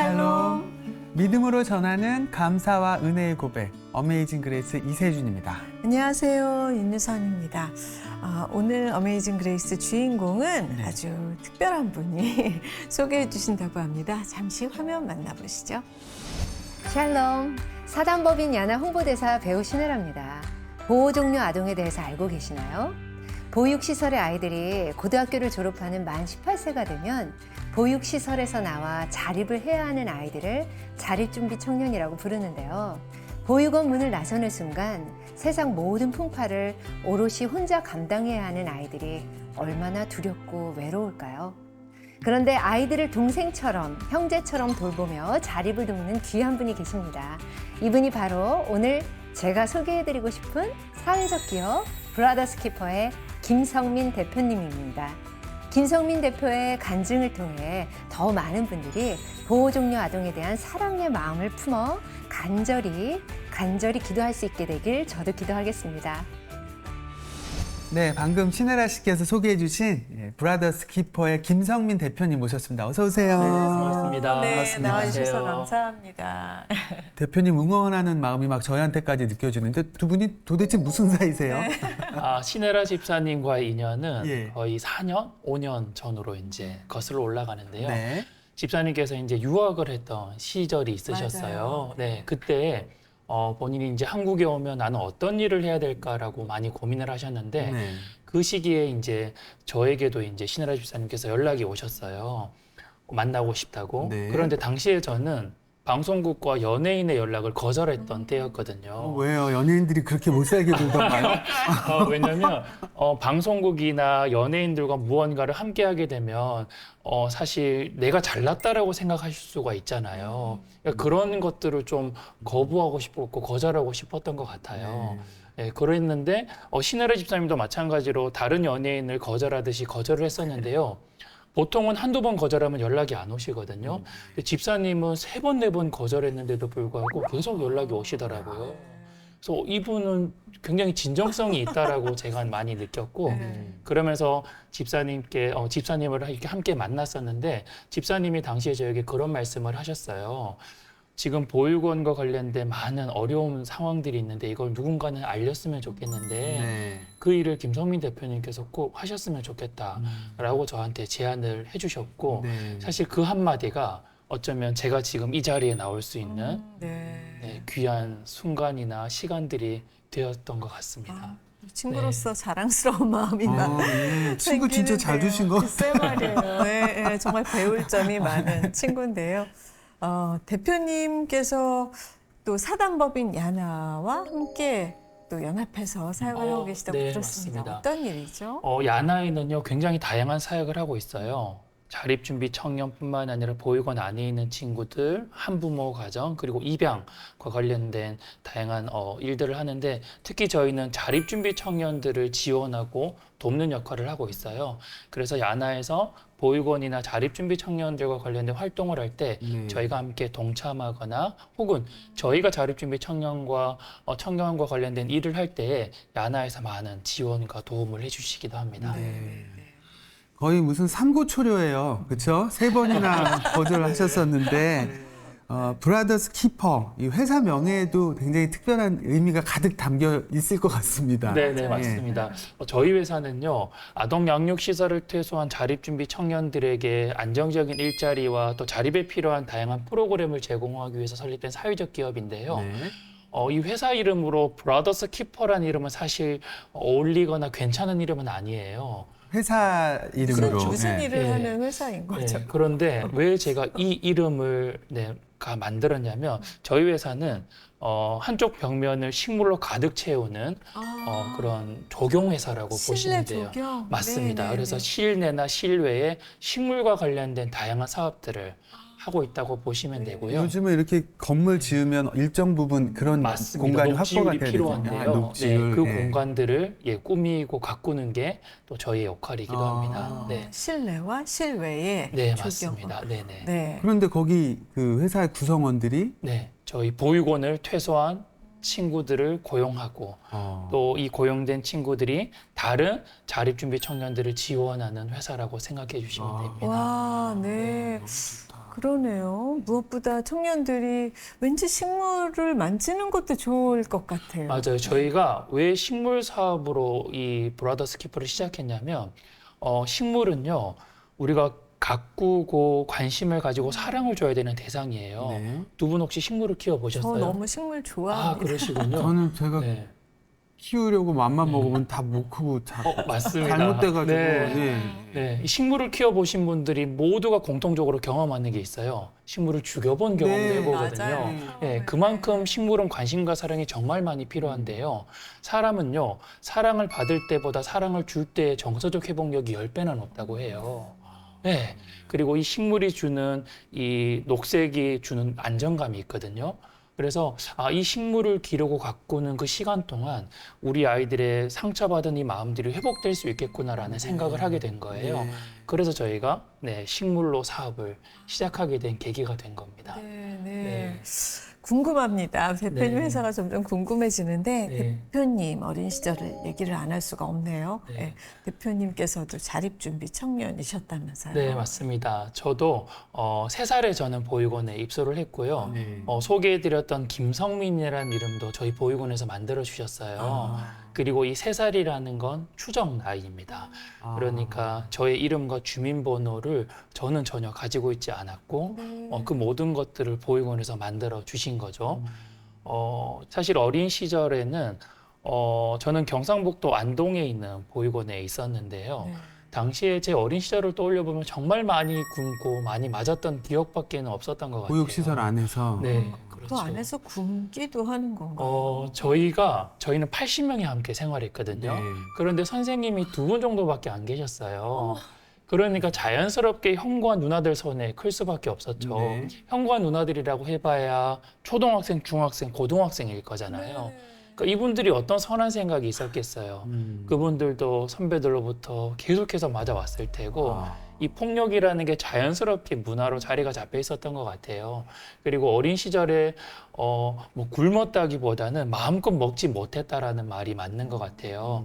샬롬. 믿음으로 전하는 감사와 은혜의 고백, 어메이징 그레이스 이세준입니다. 안녕하세요, 윤유선입니다. 오늘 어메이징 그레이스 주인공은 아주 특별한 분이 소개해 주신다고 합니다. 잠시 화면 만나보시죠. 샬롬, 사단법인 야나 홍보대사 배우 신혜라입니다. 보호종료 아동에 대해서 알고 계시나요? 보육시설의 아이들이 고등학교를 졸업하는 만 18세가 되면 보육시설에서 나와 자립을 해야 하는 아이들을 자립준비 청년이라고 부르는데요. 보육원 문을 나서는 순간 세상 모든 풍파를 오롯이 혼자 감당해야 하는 아이들이 얼마나 두렵고 외로울까요? 그런데 아이들을 동생처럼, 형제처럼 돌보며 자립을 돕는 귀한 분이 계십니다. 이분이 바로 오늘 제가 소개해드리고 싶은 사회적 기업 브라더스 키퍼의 김성민 대표님입니다. 김성민 대표의 간증을 통해 더 많은 분들이 보호종료 아동에 대한 사랑의 마음을 품어 간절히 기도할 수 있게 되길 저도 기도하겠습니다. 네, 방금 신혜라 씨께서 소개해 주신 브라더스 키퍼의 김성민 대표님 모셨습니다. 어서 오세요. 네, 반갑습니다. 네, 반갑습니다. 나와주셔서 안녕하세요. 감사합니다. 대표님 응원하는 마음이 막 저희한테까지 느껴지는데 두 분이 도대체 무슨 사이세요? 신혜라 집사님과의 인연은 예. 거의 4년, 5년 전으로 이제 거슬러 올라가는데요. 네. 집사님께서 이제 유학을 했던 시절이 있으셨어요. 맞아요. 네, 그때 본인이 이제 한국에 오면 나는 어떤 일을 해야 될까라고 많이 고민을 하셨는데 네. 그 시기에 이제 저에게도 이제 신혜라 집사님께서 연락이 오셨어요. 만나고 싶다고. 네. 그런데 당시에 저는 방송국과 연예인의 연락을 거절했던 때였거든요. 왜요? 연예인들이 그렇게 못 살게 굴던가요? 왜냐면 방송국이나 연예인들과 무언가를 함께 하게 되면 사실 내가 잘났다라고 생각하실 수가 있잖아요. 그러니까 그런 것들을 좀 거부하고 싶었고 거절하고 싶었던 것 같아요. 네, 그랬는데 신혜라 집사님도 마찬가지로 다른 연예인을 거절하듯이 거절을 했었는데요. 보통은 한두 번 거절하면 연락이 안 오시거든요. 근데 집사님은 3번, 4번 거절했는데도 불구하고 계속 연락이 오시더라고요. 그래서 이분은 굉장히 진정성이 있다라고 제가 많이 느꼈고 그러면서 집사님을 이렇게 함께 만났었는데 집사님이 당시에 저에게 그런 말씀을 하셨어요. 지금 보육원과 관련된 많은 어려운 상황들이 있는데 이걸 누군가는 알렸으면 좋겠는데 네. 그 일을 김성민 대표님께서 꼭 하셨으면 좋겠다라고 저한테 제안을 해주셨고 네. 사실 그 한마디가 어쩌면 제가 지금 이 자리에 나올 수 있는 네, 귀한 순간이나 시간들이 되었던 것 같습니다. 친구로서 자랑스러운 마음이 막 네. 친구 진짜 잘 주신 거 글쎄 말이에요. 네, 정말 배울 점이 많은 친구인데요. 대표님께서 또 사단법인 야나와 함께 또 연합해서 사역을 하고 계시다고 네, 들었습니다. 맞습니다. 어떤 일이죠? 야나에는요 굉장히 다양한 사역을 하고 있어요. 자립준비 청년뿐만 아니라 보육원 안에 있는 친구들, 한부모 가정, 그리고 입양과 관련된 다양한 일들을 하는데 특히 저희는 자립준비 청년들을 지원하고 돕는 역할을 하고 있어요. 그래서 야나에서 보육원이나 자립준비 청년들과 관련된 활동을 할 때 저희가 함께 동참하거나 혹은 저희가 자립준비 청년과 관련된 일을 할 때 야나에서 많은 지원과 도움을 해주시기도 합니다. 네. 거의 무슨 삼고초려예요. 그렇죠? 3번이나 거절하셨었는데 브라더스 키퍼, 이 회사 명예에도 굉장히 특별한 의미가 가득 담겨 있을 것 같습니다. 네, 맞습니다. 저희 회사는요, 아동 양육 시설을 퇴소한 자립준비 청년들에게 안정적인 일자리와 또 자립에 필요한 다양한 프로그램을 제공하기 위해서 설립된 사회적 기업인데요. 네. 이 회사 이름으로 브라더스 키퍼라는 이름은 사실 어울리거나 괜찮은 이름은 아니에요. 회사 이름으로. 그렇죠. 무슨 네. 일을 네. 하는 회사인 거죠? 네, 그런데 왜 제가 이 이름을 만들었냐면 저희 회사는 한쪽 벽면을 식물로 가득 채우는 그런 조경회사라고 실내 보시면 돼요. 조경? 맞습니다. 네네네. 그래서 실내나 실외에 식물과 관련된 다양한 사업들을 하고 있다고 보시면 되고요. 요즘은 이렇게 건물 지으면 일정 부분 그런 맞습니다. 공간이 확보가 녹지율이 돼야 필요한데요. 되잖아요. 녹지율. 그 공간들을 꾸미고 가꾸는 게 또 저희의 역할이기도 합니다. 네, 실내와 실외에 네 조경. 맞습니다. 네네. 네. 그런데 거기 그 회사의 구성원들이 네, 저희 보육원을 퇴소한 친구들을 고용하고 또 이 고용된 친구들이 다른 자립준비 청년들을 지원하는 회사라고 생각해 주시면 됩니다. 와, 네. 그러네요. 무엇보다 청년들이 왠지 식물을 만지는 것도 좋을 것 같아요. 맞아요. 저희가 왜 식물 사업으로 이 브라더스 키퍼를 시작했냐면, 식물은요, 우리가 가꾸고 관심을 가지고 사랑을 줘야 되는 대상이에요. 네. 두 분 혹시 식물을 저 키워보셨어요? 너무 식물 좋아합니다. 아, 그러시군요. 저는 제가 네. 키우려고 맘만 먹으면 다 못 크고 맞습니다. 잘못돼가지고. 네. 예. 네, 이 식물을 키워보신 분들이 모두가 공통적으로 경험하는 게 있어요. 식물을 죽여본 경험도 네, 해보거든요. 맞아요. 네, 그만큼 식물은 관심과 사랑이 정말 많이 필요한데요. 사람은요, 사랑을 받을 때보다 사랑을 줄 때의 정서적 회복력이 10배나 높다고 해요. 네, 그리고 이 식물이 주는 이 녹색이 주는 안정감이 있거든요. 그래서 이 식물을 기르고 가꾸는 그 시간 동안 우리 아이들의 상처받은 이 마음들이 회복될 수 있겠구나라는 생각을 하게 된 거예요. 네. 그래서 저희가 식물로 사업을 시작하게 된 계기가 된 겁니다. 네, 네. 네. 궁금합니다. 대표님 네. 회사가 점점 궁금해지는데 네. 대표님 어린 시절을 얘기를 안 할 수가 없네요. 네. 네. 대표님께서도 자립준비 청년이셨다면서요. 네, 맞습니다. 저도 3살에 저는 보육원에 입소를 했고요. 네. 소개해드렸던 김성민이라는 이름도 저희 보육원에서 만들어 주셨어요. 그리고 이 3살이라는 건 추정 나이입니다. 그러니까 저의 이름과 주민번호를 저는 전혀 가지고 있지 않았고 그 모든 것들을 보육원에서 만들어 주신 거죠. 사실 어린 시절에는 저는 경상북도 안동에 있는 보육원에 있었는데요. 네. 당시에 제 어린 시절을 떠올려 보면 정말 많이 굶고 많이 맞았던 기억밖에는 없었던 것 같아요. 보육시설 안에서. 네, 그렇죠. 그 안에서 굶기도 하는 건가요? 저희는 80명이 함께 생활했거든요. 네. 그런데 선생님이 2분 정도밖에 안 계셨어요. 그러니까 자연스럽게 형과 누나들 손에 클 수밖에 없었죠. 네. 형과 누나들이라고 해봐야 초등학생, 중학생, 고등학생일 거잖아요. 그러니까 이분들이 어떤 선한 생각이 있었겠어요. 그분들도 선배들로부터 계속해서 맞아왔을 테고 이 폭력이라는 게 자연스럽게 문화로 자리가 잡혀 있었던 것 같아요. 그리고 어린 시절에 뭐 굶었다기보다는 마음껏 먹지 못했다라는 말이 맞는 것 같아요.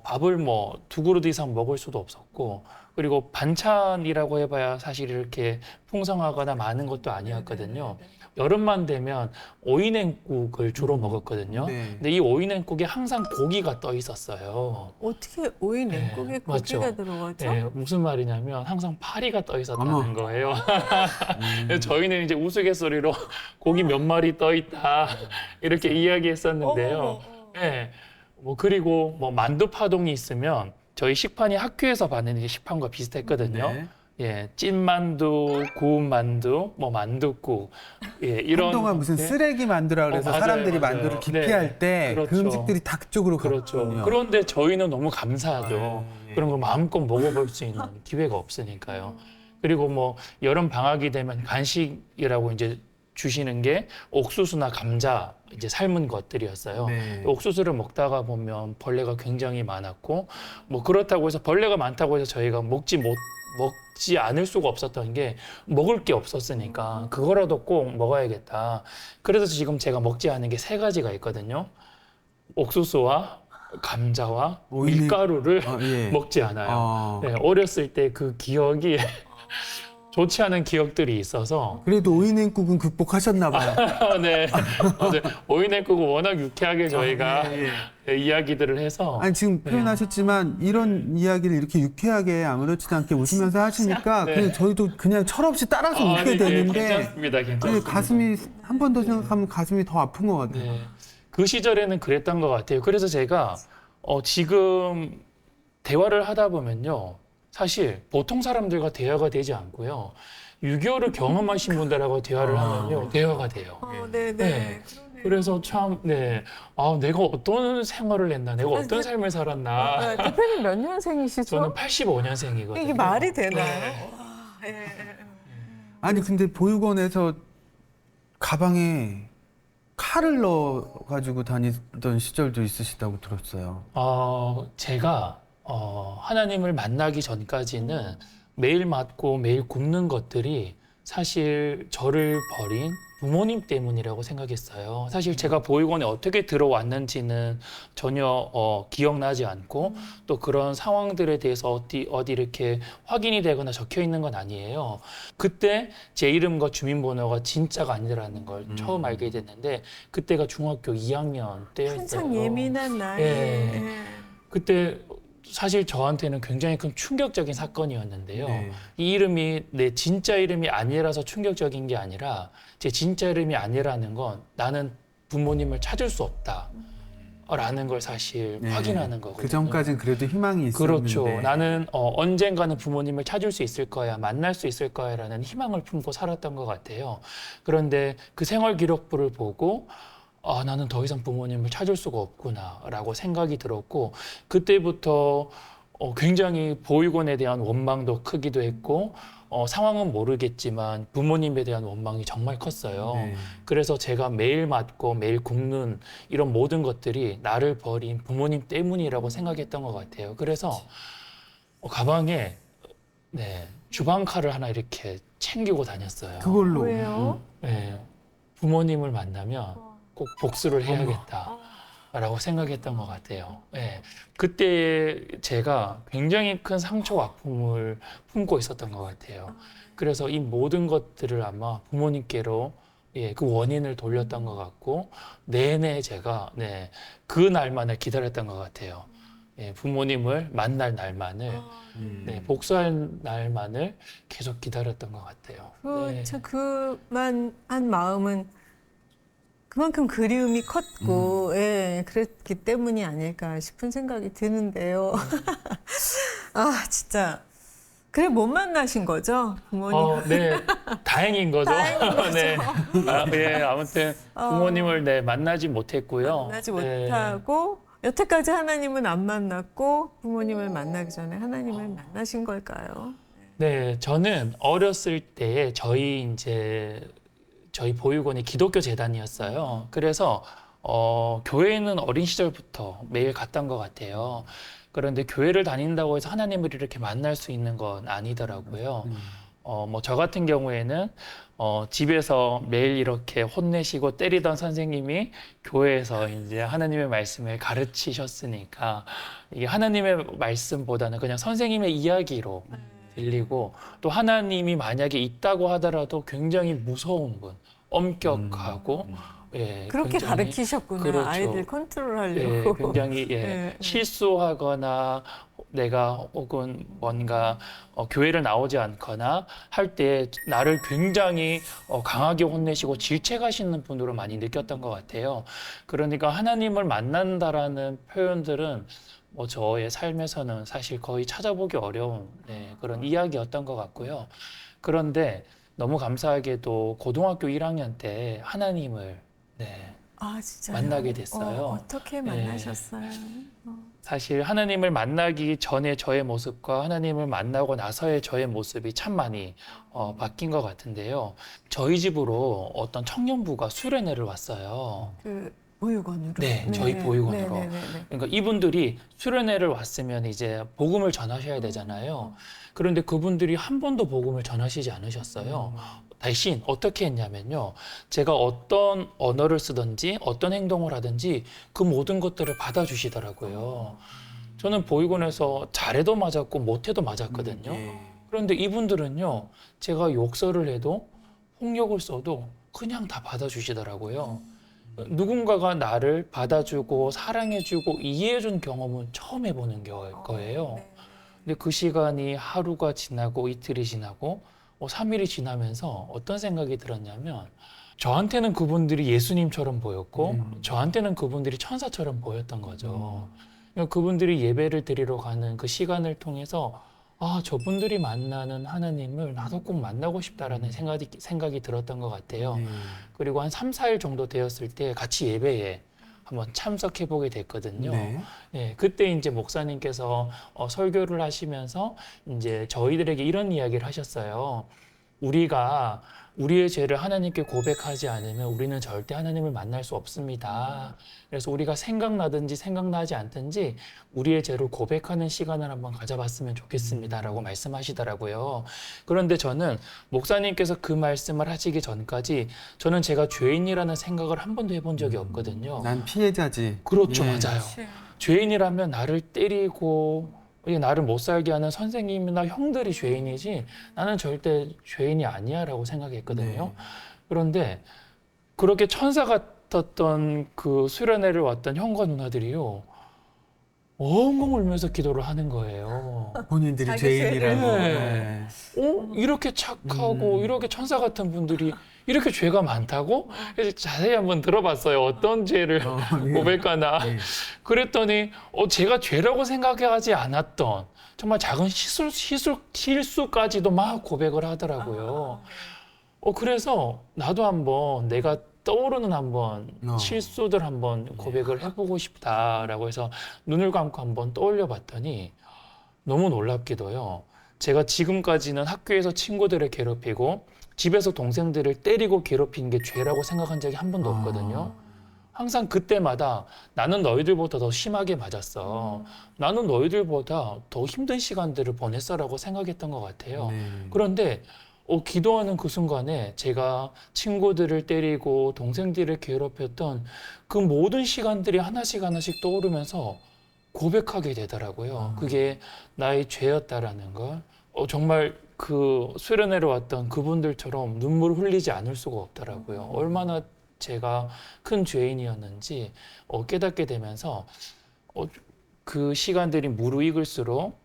밥을 뭐 2그릇 이상 먹을 수도 없었고, 그리고 반찬이라고 해봐야 사실 이렇게 풍성하거나 많은 것도 아니었거든요. 여름만 되면 오이냉국을 주로 먹었거든요. 네. 근데 이 오이냉국에 항상 고기가 떠 있었어요. 어떻게 오이 냉국에 네, 고기가 맞죠. 들어가죠? 네, 무슨 말이냐면 항상 파리가 떠 있었다는 어머. 거예요. 그래서 저희는 이제 우스갯소리로 고기 몇 마리 떠 있다 이렇게 이야기했었는데요. 어머. 네, 뭐 그리고 뭐 만두 파동이 있으면 저희 식판이 학교에서 받는 게 식판과 비슷했거든요. 네. 예, 찐만두, 구운 만두, 뭐 만둣국, 이런 한동안 무슨 네. 쓰레기 만두라 그래서 맞아요, 사람들이 맞아요. 만두를 기피할 때 그 그렇죠. 음식들이 다 그쪽으로 그렇죠. 갔거든요. 그런데 저희는 너무 감사하죠. 네. 그런 걸 마음껏 먹어볼 수 있는 기회가 없으니까요. 그리고 뭐 여름 방학이 되면 간식이라고 이제 주시는 게 옥수수나 감자 이제 삶은 것들이었어요. 네. 옥수수를 먹다가 보면 벌레가 굉장히 많았고, 뭐 그렇다고 해서 벌레가 많다고 해서 저희가 먹지 않을 수가 없었던 게 먹을 게 없었으니까 그거라도 꼭 먹어야겠다. 그래서 지금 제가 먹지 않은 게 3가지가 있거든요. 옥수수와 감자와 오이- 밀가루를 예. 먹지 않아요. 네, 어렸을 때 그 기억이 좋지 않은 기억들이 있어서 그래도 오이냉국은 극복하셨나 봐요. 네, 오이냉국은 워낙 유쾌하게 저희가 이야기들을 해서 아니 지금 표현하셨지만 이런 이야기를 이렇게 유쾌하게 아무렇지도 않게 웃으면서 하시니까 네. 그냥 저희도 그냥 철없이 따라서 웃게 아니, 되는데 괜찮습니다. 네, 괜찮습니다. 가슴이 한 번 더 생각하면 가슴이 더 아픈 것 같아요. 네. 그 시절에는 그랬던 것 같아요. 그래서 제가 지금 대화를 하다 보면요. 사실 보통 사람들과 대화가 되지 않고요. 6.25를 경험하신 분들하고 대화를 하면요. 대화가 돼요. 네, 네. 네. 그래서 참, 내가 어떤 생활을 했나, 내가 어떤 삶을 살았나. 대표님 몇 년생이시죠? 저는 85년생이거든요. 이게 말이 되나요? 네. 와, 예. 아니 근데 보육원에서 가방에 칼을 넣어 가지고 다니던 시절도 있으시다고 들었어요. 제가 하나님을 만나기 전까지는 매일 맞고 매일 굶는 것들이 사실 저를 버린 부모님 때문이라고 생각했어요. 사실 제가 보육원에 어떻게 들어왔는지는 전혀 기억나지 않고 또 그런 상황들에 대해서 어디 이렇게 확인이 되거나 적혀 있는 건 아니에요. 그때 제 이름과 주민번호가 진짜가 아니라는 걸 처음 알게 됐는데 그때가 중학교 2학년 때였어요. 한창 예민한 나이에. 예. 그때 사실 저한테는 굉장히 큰 충격적인 사건이었는데요. 네. 이 이름이 내 진짜 이름이 아니라서 충격적인 게 아니라 제 진짜 이름이 아니라는 건 나는 부모님을 찾을 수 없다라는 걸 사실 네. 확인하는 거거든요. 그 전까진 그래도 희망이 있었는데. 그렇죠. 나는 언젠가는 부모님을 찾을 수 있을 거야, 만날 수 있을 거야라는 희망을 품고 살았던 것 같아요. 그런데 그 생활 기록부를 보고 나는 더 이상 부모님을 찾을 수가 없구나라고 생각이 들었고 그때부터 굉장히 보육원에 대한 원망도 크기도 했고 상황은 모르겠지만 부모님에 대한 원망이 정말 컸어요. 네. 그래서 제가 매일 맞고 매일 굶는 이런 모든 것들이 나를 버린 부모님 때문이라고 생각했던 것 같아요. 그래서 가방에 주방칼을 하나 이렇게 챙기고 다녔어요. 그걸로. 왜요? 네, 부모님을 만나면 꼭 복수를 해야겠다라고 생각했던 것 같아요. 네, 그때 제가 굉장히 큰 상처와 아픔을 품고 있었던 것 같아요. 그래서 이 모든 것들을 아마 부모님께로 그 원인을 돌렸던 것 같고 내내 제가 그 날만을 기다렸던 것 같아요. 부모님을 만날 날만을 복수할 날만을 계속 기다렸던 것 같아요. 참 그만 한 마음은 그만큼 그리움이 컸고, 그랬기 때문이 아닐까 싶은 생각이 드는데요. 아, 진짜. 그래, 못 만나신 거죠? 부모님. 네, 다행인 거죠. 다행인 거죠. 네, 아무튼 부모님을 만나지 못했고요. 만나지 네. 못하고, 여태까지 하나님은 안 만났고, 부모님을 만나기 전에 하나님을 만나신 걸까요? 네, 저는 어렸을 때에 저희 보육원이 기독교 재단이었어요. 그래서 교회는 어린 시절부터 매일 갔던 것 같아요. 그런데 교회를 다닌다고 해서 하나님을 이렇게 만날 수 있는 건 아니더라고요. 저 같은 경우에는 집에서 매일 이렇게 혼내시고 때리던 선생님이 교회에서 이제 하나님의 말씀을 가르치셨으니까 이게 하나님의 말씀보다는 그냥 선생님의 이야기로 들리고 또 하나님이 만약에 있다고 하더라도 굉장히 무서운 분, 엄격하고 그렇게 굉장히, 가르치셨구나. 그렇죠. 아이들 컨트롤하려고. 굉장히 실수하거나 내가 혹은 뭔가 교회를 나오지 않거나 할 때 나를 굉장히 강하게 혼내시고 질책하시는 분으로 많이 느꼈던 것 같아요. 그러니까 하나님을 만난다라는 표현들은 저의 삶에서는 사실 거의 찾아보기 어려운 그런 이야기였던 것 같고요. 그런데 너무 감사하게도 고등학교 1학년 때 하나님을 진짜요? 만나게 됐어요. 어떻게 만나셨어요? 사실 하나님을 만나기 전에 저의 모습과 하나님을 만나고 나서의 저의 모습이 참 많이 바뀐 것 같은데요. 저희 집으로 어떤 청년부가 수련회를 왔어요. 그 보육원으로? 네, 저희 보육원으로. 그러니까 이분들이 수련회를 왔으면 이제 복음을 전하셔야 되잖아요. 그런데 그분들이 한 번도 복음을 전하시지 않으셨어요. 대신 어떻게 했냐면요. 제가 어떤 언어를 쓰든지 어떤 행동을 하든지 그 모든 것들을 받아주시더라고요. 저는 보육원에서 잘해도 맞았고 못해도 맞았거든요. 그런데 이분들은요. 제가 욕설을 해도 폭력을 써도 그냥 다 받아주시더라고요. 누군가가 나를 받아주고 사랑해주고 이해해준 경험은 처음 해보는 거예요. 근데 그 시간이 하루가 지나고 이틀이 지나고 3일이 지나면서 어떤 생각이 들었냐면 저한테는 그분들이 예수님처럼 보였고 저한테는 그분들이 천사처럼 보였던 거죠. 그러니까 그분들이 예배를 드리러 가는 그 시간을 통해서 저분들이 만나는 하나님을 나도 꼭 만나고 싶다라는 생각이 들었던 것 같아요. 그리고 한 3, 4일 정도 되었을 때 같이 예배에 한번 참석해 보게 됐거든요. 그때 이제 목사님께서 설교를 하시면서 이제 저희들에게 이런 이야기를 하셨어요. 우리가 우리의 죄를 하나님께 고백하지 않으면 우리는 절대 하나님을 만날 수 없습니다. 그래서 우리가 생각나든지 생각나지 않든지 우리의 죄를 고백하는 시간을 한번 가져봤으면 좋겠습니다라고 말씀하시더라고요. 그런데 저는 목사님께서 그 말씀을 하시기 전까지 저는 제가 죄인이라는 생각을 한 번도 해본 적이 없거든요. 난 피해자지. 그렇죠, 예. 맞아요. 죄인이라면 나를 때리고 이게 나를 못 살게 하는 선생님이나 형들이 죄인이지 나는 절대 죄인이 아니야라고 생각했거든요. 네. 그런데 그렇게 천사 같았던 그 수련회를 왔던 형과 누나들이요, 엉엉 울면서 기도를 하는 거예요. 본인들이 자기 죄인이라고. 죄를. 네. 이렇게 착하고 이렇게 천사 같은 분들이 이렇게 죄가 많다고? 그래서 자세히 한번 들어봤어요. 어떤 죄를 예. 고백하나. 예. 그랬더니 제가 죄라고 생각하지 않았던 정말 작은 실수까지도 막 고백을 하더라고요. 그래서 나도 한번 내가 떠오르는 한번 실수들 한번 고백을 해보고 싶다라고 해서 눈을 감고 한번 떠올려 봤더니 너무 놀랍게도요. 제가 지금까지는 학교에서 친구들을 괴롭히고 집에서 동생들을 때리고 괴롭히는 게 죄라고 생각한 적이 한 번도 없거든요. 항상 그때마다 나는 너희들보다 더 심하게 맞았어. 나는 너희들보다 더 힘든 시간들을 보냈어라고 생각했던 것 같아요. 네. 그런데 기도하는 그 순간에 제가 친구들을 때리고 동생들을 괴롭혔던 그 모든 시간들이 하나씩 하나씩 떠오르면서 고백하게 되더라고요. 그게 나의 죄였다라는 걸. 정말 그 수련회로 왔던 그분들처럼 눈물을 흘리지 않을 수가 없더라고요. 얼마나 제가 큰 죄인이었는지 깨닫게 되면서 그 시간들이 무르익을수록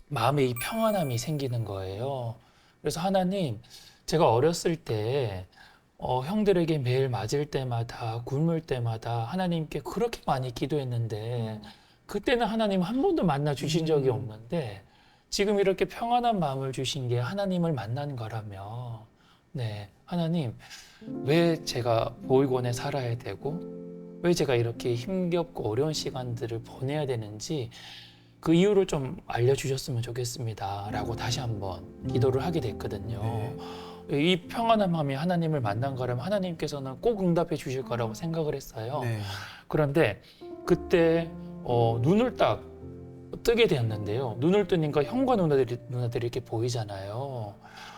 마음에 이 평안함이 생기는 거예요. 그래서 하나님, 제가 어렸을 때 형들에게 매일 맞을 때마다 굶을 때마다 하나님께 그렇게 많이 기도했는데 그때는 하나님 한 번도 만나 주신 적이 없는데 지금 이렇게 평안한 마음을 주신 게 하나님을 만난 거라며, 네, 하나님, 왜 제가 보육원에 살아야 되고 왜 제가 이렇게 힘겹고 어려운 시간들을 보내야 되는지 그 이유를 좀 알려주셨으면 좋겠습니다 라고 다시 한번 기도를 하게 됐거든요. 이 평안한 마음이 하나님을 만난 거라면 하나님께서는 꼭 응답해 주실 거라고 생각을 했어요. 네. 그런데 그때 눈을 딱 뜨게 되었는데요. 눈을 뜨니까 형과 누나들이 이렇게 보이잖아요.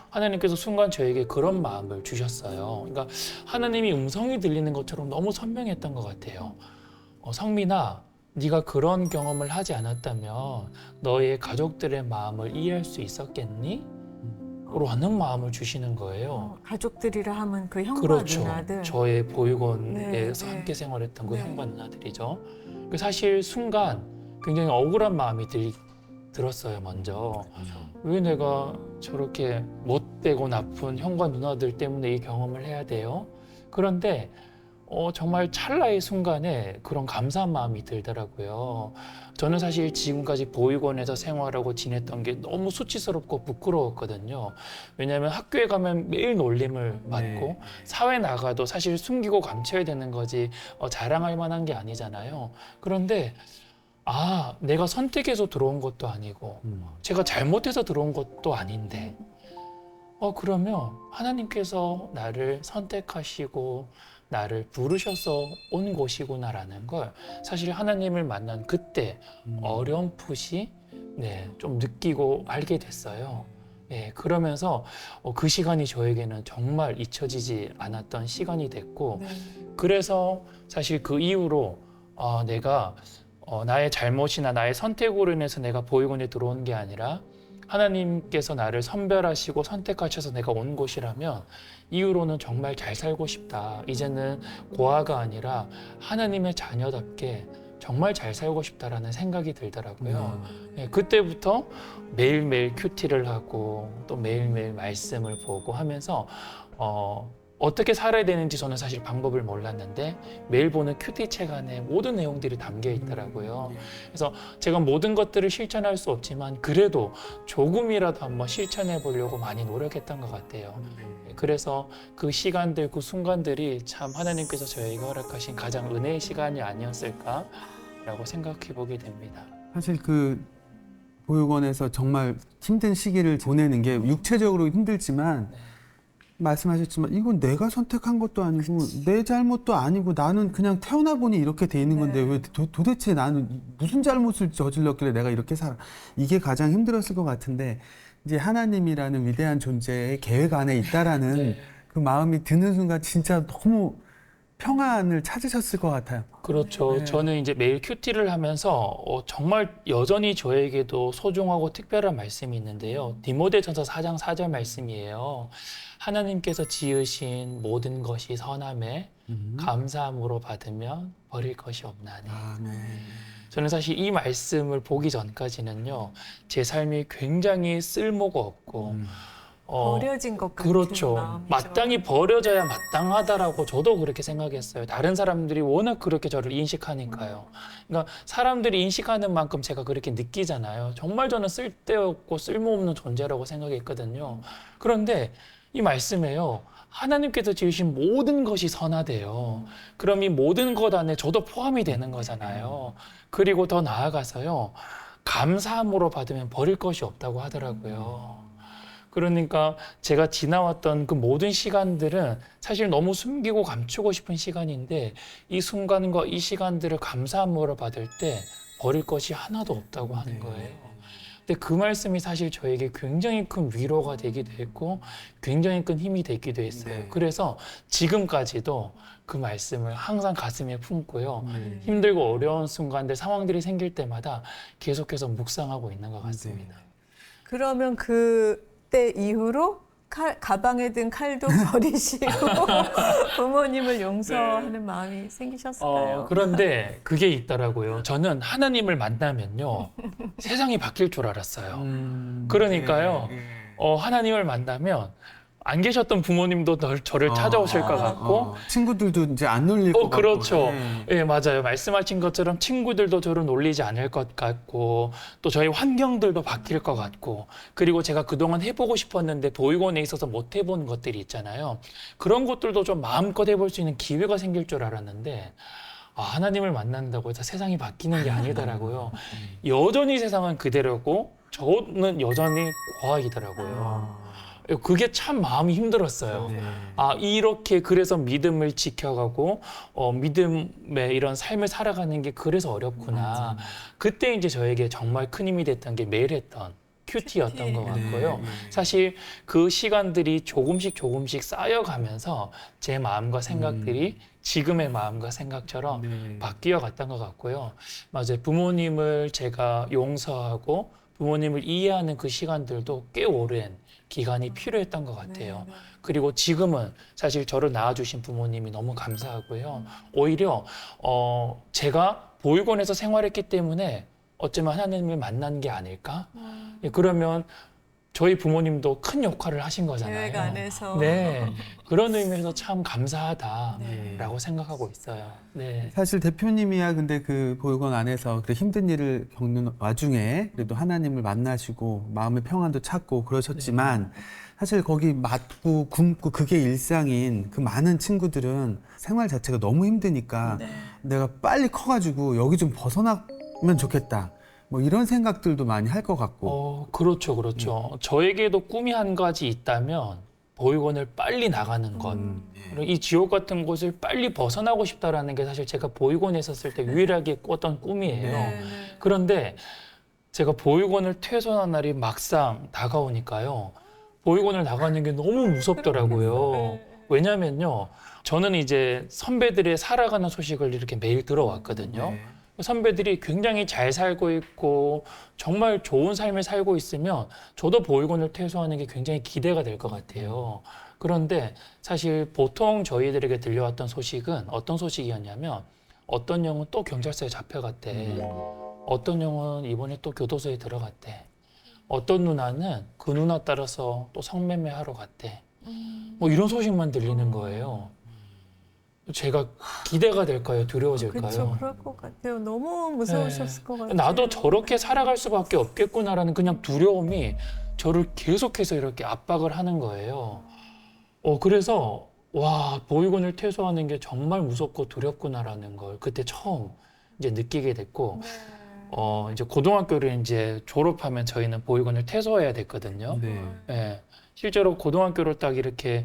하나님께서 순간 저에게 그런 마음을 주셨어요. 그러니까 하나님이 음성이 들리는 것처럼 너무 선명했던 것 같아요. 성민아, 네가 그런 경험을 하지 않았다면 너의 가족들의 마음을 이해할 수 있었겠니? 라는 마음을 주시는 거예요. 가족들이라 하면 그 형과 그렇죠. 누나들. 저의 보육원에서 네, 네. 함께 생활했던 그 네. 형과 누나들이죠. 사실 순간 굉장히 억울한 마음이 들었어요. 먼저 왜 내가 저렇게 못되고 나쁜 형과 누나들 때문에 이 경험을 해야 돼요? 그런데 정말 찰나의 순간에 그런 감사한 마음이 들더라고요. 저는 사실 지금까지 보육원에서 생활하고 지냈던 게 너무 수치스럽고 부끄러웠거든요. 왜냐하면 학교에 가면 매일 놀림을 받고 네. 사회 나가도 사실 숨기고 감춰야 되는 거지 자랑할 만한 게 아니잖아요. 그런데 내가 선택해서 들어온 것도 아니고 제가 잘못해서 들어온 것도 아닌데 그러면 하나님께서 나를 선택하시고 나를 부르셔서 온 곳이구나라는 걸 사실 하나님을 만난 그때 어렴풋이 좀 느끼고 알게 됐어요. 그러면서 그 시간이 저에게는 정말 잊혀지지 않았던 시간이 됐고 네. 그래서 사실 그 이후로 내가 나의 잘못이나 나의 선택으로 인해서 내가 보육원에 들어온 게 아니라 하나님께서 나를 선별하시고 선택하셔서 내가 온 곳이라면 이후로는 정말 잘 살고 싶다. 이제는 고아가 아니라 하나님의 자녀답게 정말 잘 살고 싶다라는 생각이 들더라고요. 그때부터 매일매일 큐티를 하고 또 매일매일 말씀을 보고 하면서 어떻게 살아야 되는지 저는 사실 방법을 몰랐는데 매일 보는 큐티 책 안에 모든 내용들이 담겨 있더라고요. 그래서 제가 모든 것들을 실천할 수 없지만 그래도 조금이라도 한번 실천해 보려고 많이 노력했던 것 같아요. 그래서 그 시간들, 그 순간들이 참 하나님께서 저에게 허락하신 가장 은혜의 시간이 아니었을까라고 생각해 보게 됩니다. 사실 그 보육원에서 정말 힘든 시기를 보내는 게 육체적으로 힘들지만 말씀하셨지만 이건 내가 선택한 것도 아니고 내 잘못도 아니고 나는 그냥 태어나 보니 이렇게 돼 있는 건데 왜 도대체 나는 무슨 잘못을 저질렀길래 내가 이렇게 살아. 이게 가장 힘들었을 것 같은데 이제 하나님이라는 위대한 존재의 계획 안에 있다라는 네. 그 마음이 드는 순간 진짜 너무 평안을 찾으셨을 것 같아요. 그렇죠. 네. 저는 이제 매일 큐티를 하면서 정말 여전히 저에게도 소중하고 특별한 말씀이 있는데요. 디모데전서 4장 4절 말씀이에요. 하나님께서 지으신 모든 것이 선함에 감사함으로 받으면 버릴 것이 없나니. 아멘. 저는 사실 이 말씀을 보기 전까지는요, 제 삶이 굉장히 쓸모가 없고 버려진 것 같은 그렇죠. 마음이죠. 마땅히 버려져야 마땅하다라고 저도 그렇게 생각했어요. 다른 사람들이 워낙 그렇게 저를 인식하니까요. 그러니까 사람들이 인식하는 만큼 제가 그렇게 느끼잖아요. 정말 저는 쓸데없고 쓸모없는 존재라고 생각했거든요. 그런데 이 말씀에요. 하나님께서 지으신 모든 것이 선하대요. 그럼 이 모든 것 안에 저도 포함이 되는 거잖아요. 그리고 더 나아가서요. 감사함으로 받으면 버릴 것이 없다고 하더라고요. 그러니까 제가 지나왔던 그 모든 시간들은 사실 너무 숨기고 감추고 싶은 시간인데 이 순간과 이 시간들을 감사함으로 받을 때 버릴 것이 하나도 없다고 하는 거예요. 근데 그 말씀이 사실 저에게 굉장히 큰 위로가 되기도 했고 굉장히 큰 힘이 되기도 했어요. 네. 그래서 지금까지도 그 말씀을 항상 가슴에 품고요. 네. 힘들고 어려운 순간들, 상황들이 생길 때마다 계속해서 묵상하고 있는 것 같습니다. 그러면 그때 이후로 가방에 든 칼도 버리시고 부모님을 용서하는 마음이 생기셨을까요? 그런데 그게 있더라고요. 저는 하나님을 만나면요. 세상이 바뀔 줄 알았어요. 그러니까요. 하나님을 만나면 안 계셨던 부모님도 저를 찾아오실 것 같고 친구들도 이제 안 놀릴 것 같고. 그렇죠. 네. 예, 맞아요. 말씀하신 것처럼 친구들도 저를 놀리지 않을 것 같고 또 저희 환경들도 바뀔 것 같고 그리고 제가 그동안 해보고 싶었는데 보육원에 있어서 못 해본 것들이 있잖아요. 그런 것들도 좀 마음껏 해볼 수 있는 기회가 생길 줄 알았는데 하나님을 만난다고 해서 세상이 바뀌는 게 아니더라고요. 여전히 세상은 그대로고 저는 여전히 과학이더라고요. 그게 참 마음이 힘들었어요. 네. 이렇게 그래서 믿음을 지켜가고 믿음의 이런 삶을 살아가는 게 그래서 어렵구나. 그때 이제 저에게 정말 큰 힘이 됐던 게 매일 했던 큐티였던 것 같고요. 사실 그 시간들이 조금씩 쌓여가면서 제 마음과 생각들이 지금의 마음과 생각처럼 바뀌어 갔던 것 같고요. 맞아요. 부모님을 제가 용서하고 부모님을 이해하는 그 시간들도 꽤 오랜 기간이 필요했던 것 같아요. 그리고 지금은 사실 저를 낳아주신 부모님이 너무 감사하고요. 오히려 제가 보육원에서 생활했기 때문에 어쩌면 하나님을 만난 게 아닐까? 그러면 저희 부모님도 큰 역할을 하신 거잖아요. 계획 안에서. 네, 그런 의미에서 참 감사하다라고 생각하고 있어요. 네. 사실 대표님이야 근데 그 보육원 안에서 그래 힘든 일을 겪는 와중에 그래도 하나님을 만나시고 마음의 평안도 찾고 그러셨지만 사실 거기 맞고 굶고 그게 일상인 그 많은 친구들은 생활 자체가 너무 힘드니까 내가 빨리 커가지고 여기 좀 벗어나면 좋겠다. 뭐 이런 생각들도 많이 할 것 같고. 그렇죠, 그렇죠. 저에게도 꿈이 한 가지 있다면 보육원을 빨리 나가는 것. 그리고 이 지옥 같은 곳을 빨리 벗어나고 싶다라는 게 사실 제가 보육원에 있었을 때 유일하게 꿨던 꿈이에요. 그런데 제가 보육원을 퇴소한 날이 막상 다가오니까요. 보육원을 나가는 게 너무 무섭더라고요. 왜냐면요. 저는 이제 선배들의 살아가는 소식을 이렇게 매일 들어왔거든요. 선배들이 굉장히 잘 살고 있고 정말 좋은 삶을 살고 있으면 저도 보육원을 퇴소하는 게 굉장히 기대가 될 것 같아요. 그런데 사실 보통 저희들에게 들려왔던 소식은 어떤 소식이었냐면 어떤 형은 또 경찰서에 잡혀갔대. 어떤 형은 이번에 또 교도소에 들어갔대. 어떤 누나는 그 누나 따라서 또 성매매하러 갔대. 뭐 이런 소식만 들리는 거예요. 제가 기대가 될까요? 두려워질까요? 그렇죠. 그럴 것 같아요. 너무 무서우셨을 것 같아요. 나도 저렇게 살아갈 수밖에 없겠구나라는 그냥 두려움이 저를 계속해서 이렇게 압박을 하는 거예요. 그래서 와, 보육원을 퇴소하는 게 정말 무섭고 두렵구나라는 걸 그때 처음 이제 느끼게 됐고 이제 고등학교를 이제 졸업하면 저희는 보육원을 퇴소해야 됐거든요. 네. 예. 실제로 고등학교를 딱 이렇게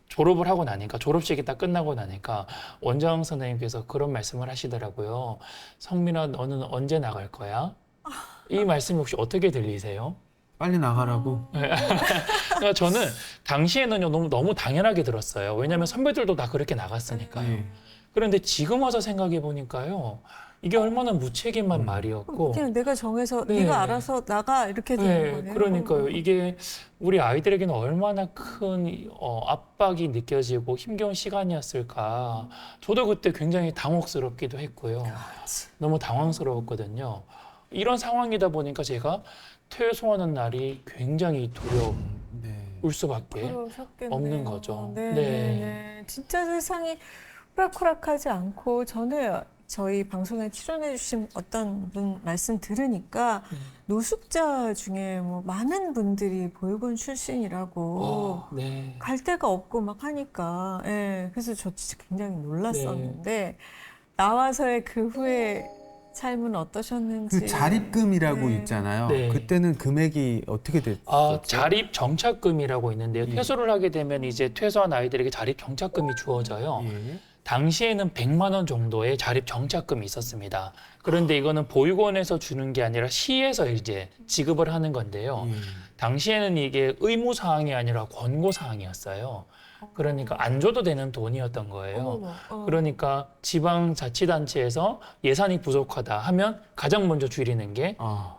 졸업을 하고 나니까 졸업식이 딱 끝나고 나니까 원장 선생님께서 그런 말씀을 하시더라고요. 성민아, 너는 언제 나갈 거야? 이 말씀이 혹시 어떻게 들리세요? 빨리 나가라고. 그러니까 저는 당시에는요 너무 당연하게 들었어요. 왜냐하면 선배들도 다 그렇게 나갔으니까요. 네. 그런데 지금 와서 생각해 보니까요, 이게 얼마나 무책임한 말이었고. 그냥 내가 정해서 네. 네가 알아서 나가 이렇게 되는 네, 거네요. 그러니까요. 이게 우리 아이들에게는 얼마나 큰 압박이 느껴지고 힘겨운 시간이었을까. 저도 그때 굉장히 당혹스럽기도 했고요. 너무 당황스러웠거든요. 이런 상황이다 보니까 제가 퇴소하는 날이 굉장히 두려울 네. 수밖에 그러셨겠네요. 없는 거죠. 네, 네. 네. 진짜 세상이 호락호락하지 않고 전에 저희 방송에 출연해주신 어떤 분 말씀 들으니까 노숙자 중에 뭐 많은 분들이 보육원 출신이라고 네. 갈 데가 없고 막 하니까, 예. 그래서 저 진짜 굉장히 놀랐었는데 나와서의 그 후에 삶은 어떠셨는지. 그 자립금이라고 네. 있잖아요. 네. 그때는 금액이 어떻게 됐었죠? 자립 정착금이라고 있는데요. 퇴소를 하게 되면 이제 퇴소한 아이들에게 자립 정착금이 주어져요. 예. 당시에는 100만 원 정도의 자립 정착금이 있었습니다. 그런데 이거는 보육원에서 주는 게 아니라 시에서 이제 지급을 하는 건데요. 예. 당시에는 이게 의무 사항이 아니라 권고 사항이었어요. 그러니까 안 줘도 되는 돈이었던 거예요. 어머머, 그러니까 지방자치단체에서 예산이 부족하다 하면 가장 먼저 줄이는 게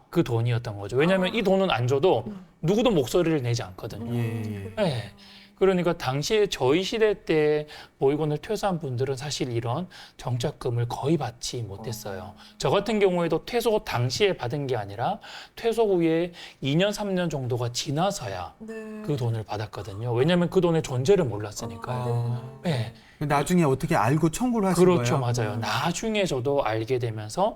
그 돈이었던 거죠. 왜냐하면 이 돈은 안 줘도 누구도 목소리를 내지 않거든요. 예. 네. 그러니까 당시에 저희 시대 때 보육원을 퇴소한 분들은 사실 이런 정착금을 거의 받지 못했어요. 저 같은 경우에도 퇴소 당시에 받은 게 아니라 퇴소 후에 2년, 3년 정도가 지나서야 네. 그 돈을 받았거든요. 왜냐하면 그 돈의 존재를 몰랐으니까요. 네. 나중에 어떻게 알고 청구를 하신 그렇죠, 거예요? 맞아요. 나중에 저도 알게 되면서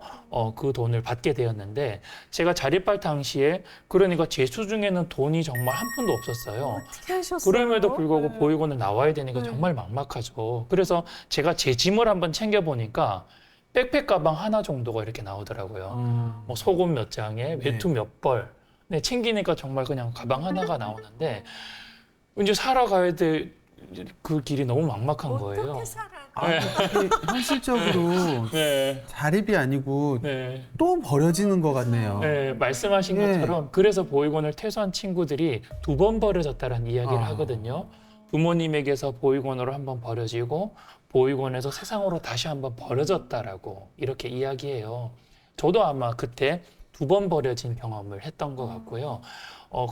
그 돈을 받게 되었는데, 제가 자립할 당시에 그러니까 제 수중에는 돈이 정말 한 푼도 없었어요. 어떻게 하셨어요? 그럼에도 불구하고 네. 보육원을 나와야 되니까 네. 정말 막막하죠. 그래서 제가 제 짐을 한번 챙겨 보니까 백팩 가방 하나 정도가 이렇게 나오더라고요. 뭐 속옷 몇 장에 외투 몇 벌. 네, 챙기니까 정말 그냥 가방 하나가 나오는데 이제 살아가야 될 그 길이 너무 막막한 거예요. 어떻게 살아? 이게 현실적으로 네, 자립이 아니고 네. 또 버려지는 것 같네요. 네, 말씀하신 예. 것처럼 그래서 보육원을 퇴소한 친구들이 2번 버려졌다는 이야기를 아. 하거든요. 부모님에게서 보육원으로 한번 버려지고 보육원에서 세상으로 다시 한번 버려졌다라고 이렇게 이야기해요. 저도 아마 그때 2번 버려진 경험을 했던 것 같고요.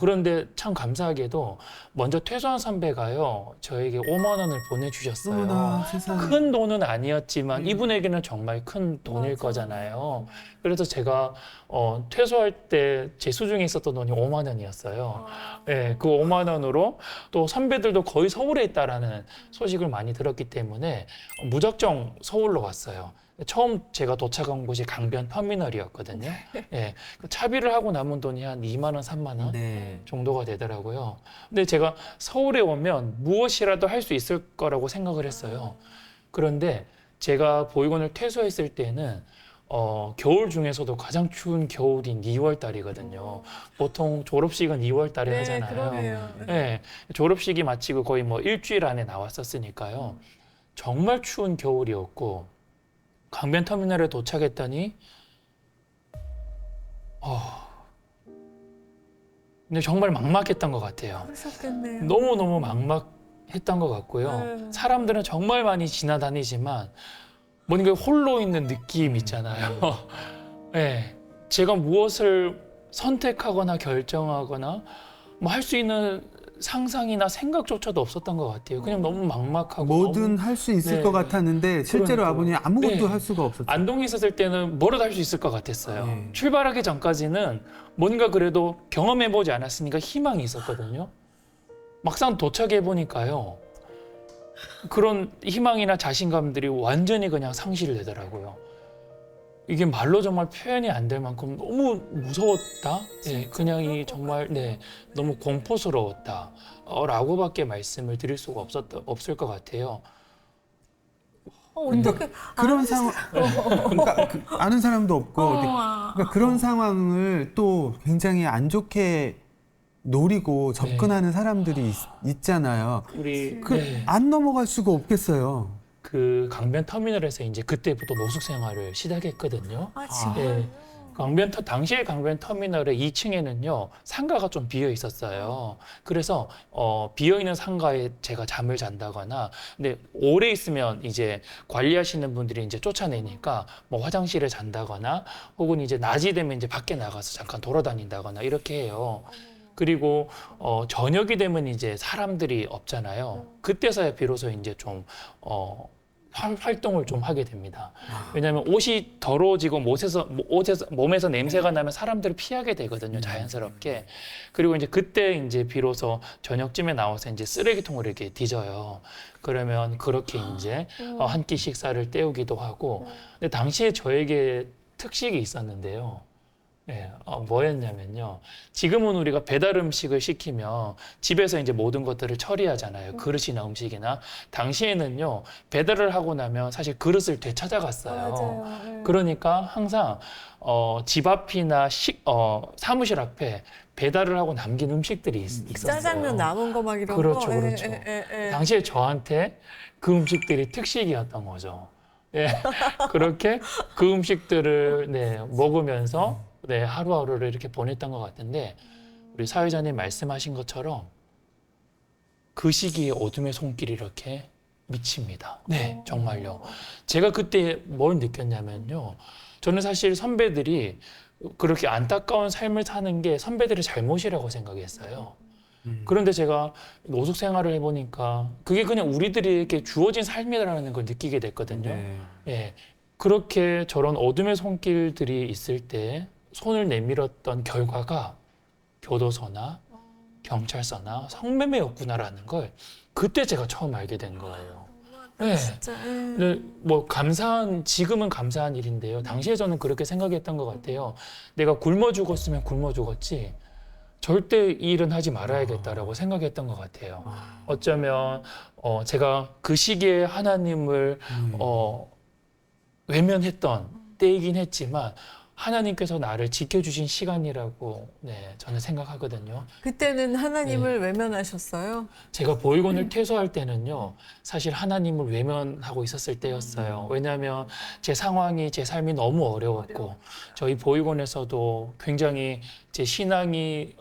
그런데 참 감사하게도 먼저 퇴소한 선배가요, 저에게 5만 원을 보내주셨어요. 어머나 세상에. 큰 돈은 아니었지만 이분에게는 정말 큰 돈일 거잖아요. 그래서 제가 퇴소할 때 제 수중에 있었던 돈이 5만 원이었어요. 네, 그 5만 원으로 또 선배들도 거의 서울에 있다라는 소식을 많이 들었기 때문에 무작정 서울로 왔어요. 처음 제가 도착한 곳이 강변 터미널이었거든요. 예, 그 차비를 하고 남은 돈이 한 2만 원, 3만 원 네. 정도가 되더라고요. 근데 제가 서울에 오면 무엇이라도 할 수 있을 거라고 생각을 했어요. 그런데 제가 보육원을 퇴소했을 때는 겨울 중에서도 가장 추운 겨울인 2월 달이거든요. 보통 졸업식은 2월 달에 네, 하잖아요. 그러네요. 네, 졸업식이 마치고 거의 뭐 일주일 안에 나왔었으니까요. 정말 추운 겨울이었고 강변 터미널에 도착했더니 근데 정말 막막했던 것 같아요. 그러셨겠네요. 너무너무 막막했던 것 같고요. 네. 사람들은 정말 많이 지나다니지만 뭔가 홀로 있는 느낌 있잖아요. 네, 제가 무엇을 선택하거나 결정하거나 뭐 할 수 있는 상상이나 생각조차도 없었던 것 같아요. 그냥 너무 막막하고 뭐든 너무 할 수 있을 네. 것 같았는데 실제로 그러니까요. 아버님 아무것도 네. 할 수가 없었죠. 안동에 있었을 때는 뭐라도 할 수 있을 것 같았어요. 네. 출발하기 전까지는 뭔가 그래도 경험해보지 않았으니까 희망이 있었거든요. 막상 도착해보니까요. 그런 희망이나 자신감들이 완전히 그냥 상실되더라고요. 이게 말로 정말 표현이 안 될 만큼 너무 무서웠다. 네, 그냥 이 정말 너무 공포스러웠다. 라고밖에 말씀을 드릴 수가 없을 것 같아요. 어떻게 그런 상황, 그러니까 아는 사람도 없고, 그러니까 그런 상황을 또 굉장히 안 좋게 노리고 접근하는 사람들이 있잖아요. 우리 안 넘어갈 수가 없겠어요. 그 강변 터미널에서 이제 그때부터 노숙 생활을 시작했거든요. 정말 예. 당시에 강변 터미널의 2층에는요 상가가 좀 비어 있었어요. 그래서 비어 있는 상가에 제가 잠을 잔다거나, 근데 오래 있으면 이제 관리하시는 분들이 이제 쫓아내니까 뭐 화장실에 잔다거나, 혹은 이제 낮이 되면 이제 밖에 나가서 잠깐 돌아다닌다거나 이렇게 해요. 그리고 저녁이 되면 이제 사람들이 없잖아요. 그때서야 비로소 이제 좀 활동을 좀 하게 됩니다. 왜냐하면 옷이 더러워지고 몸에서 냄새가 나면 사람들을 피하게 되거든요, 자연스럽게. 그리고 이제 그때 이제 비로소 저녁쯤에 나와서 이제 쓰레기통을 이렇게 뒤져요. 그러면 그렇게 이제 한 끼 식사를 때우기도 하고. 근데 당시에 저에게 특식이 있었는데요. 네, 뭐였냐면요. 지금은 우리가 배달 음식을 시키면 집에서 이제 모든 것들을 처리하잖아요. 그릇이나 음식이나. 당시에는요, 배달을 하고 나면 사실 그릇을 되찾아갔어요. 맞아요. 그러니까 항상 집 앞이나 사무실 앞에 배달을 하고 남긴 음식들이 있었어요. 짜장면 남은 거 막 이런 그렇죠, 거. 그렇죠. 당시에 저한테 그 음식들이 특식이었던 거죠. 예, 그렇게 그 음식들을 먹으면서 하루하루를 이렇게 보냈던 것 같은데, 우리 사회자님 말씀하신 것처럼 그 시기에 어둠의 손길이 이렇게 미칩니다. 네, 정말요. 제가 그때 뭘 느꼈냐면요. 저는 사실 선배들이 그렇게 안타까운 삶을 사는 게 선배들의 잘못이라고 생각했어요. 그런데 제가 노숙 생활을 해보니까 그게 그냥 우리들에게 주어진 삶이라는 걸 느끼게 됐거든요. 예, 그렇게 저런 어둠의 손길들이 있을 때 손을 내밀었던 결과가 교도소나 경찰서나 성매매였구나라는 걸 그때 제가 처음 알게 된 거예요. 네. 진짜. 근데 지금은 감사한 일인데요. 당시에 저는 그렇게 생각했던 것 같아요. 내가 굶어 죽었으면 굶어 죽었지 절대 이 일은 하지 말아야겠다라고 생각했던 것 같아요. 어쩌면 제가 그 시기에 하나님을 외면했던 때이긴 했지만 하나님께서 나를 지켜주신 시간이라고 저는 생각하거든요. 그때는 하나님을 외면하셨어요? 제가 보육원을 퇴소할 때는요, 사실 하나님을 외면하고 있었을 때였어요. 왜냐하면 제 상황이, 제 삶이 너무 어려웠고, 저희 보육원에서도 굉장히 제 신앙이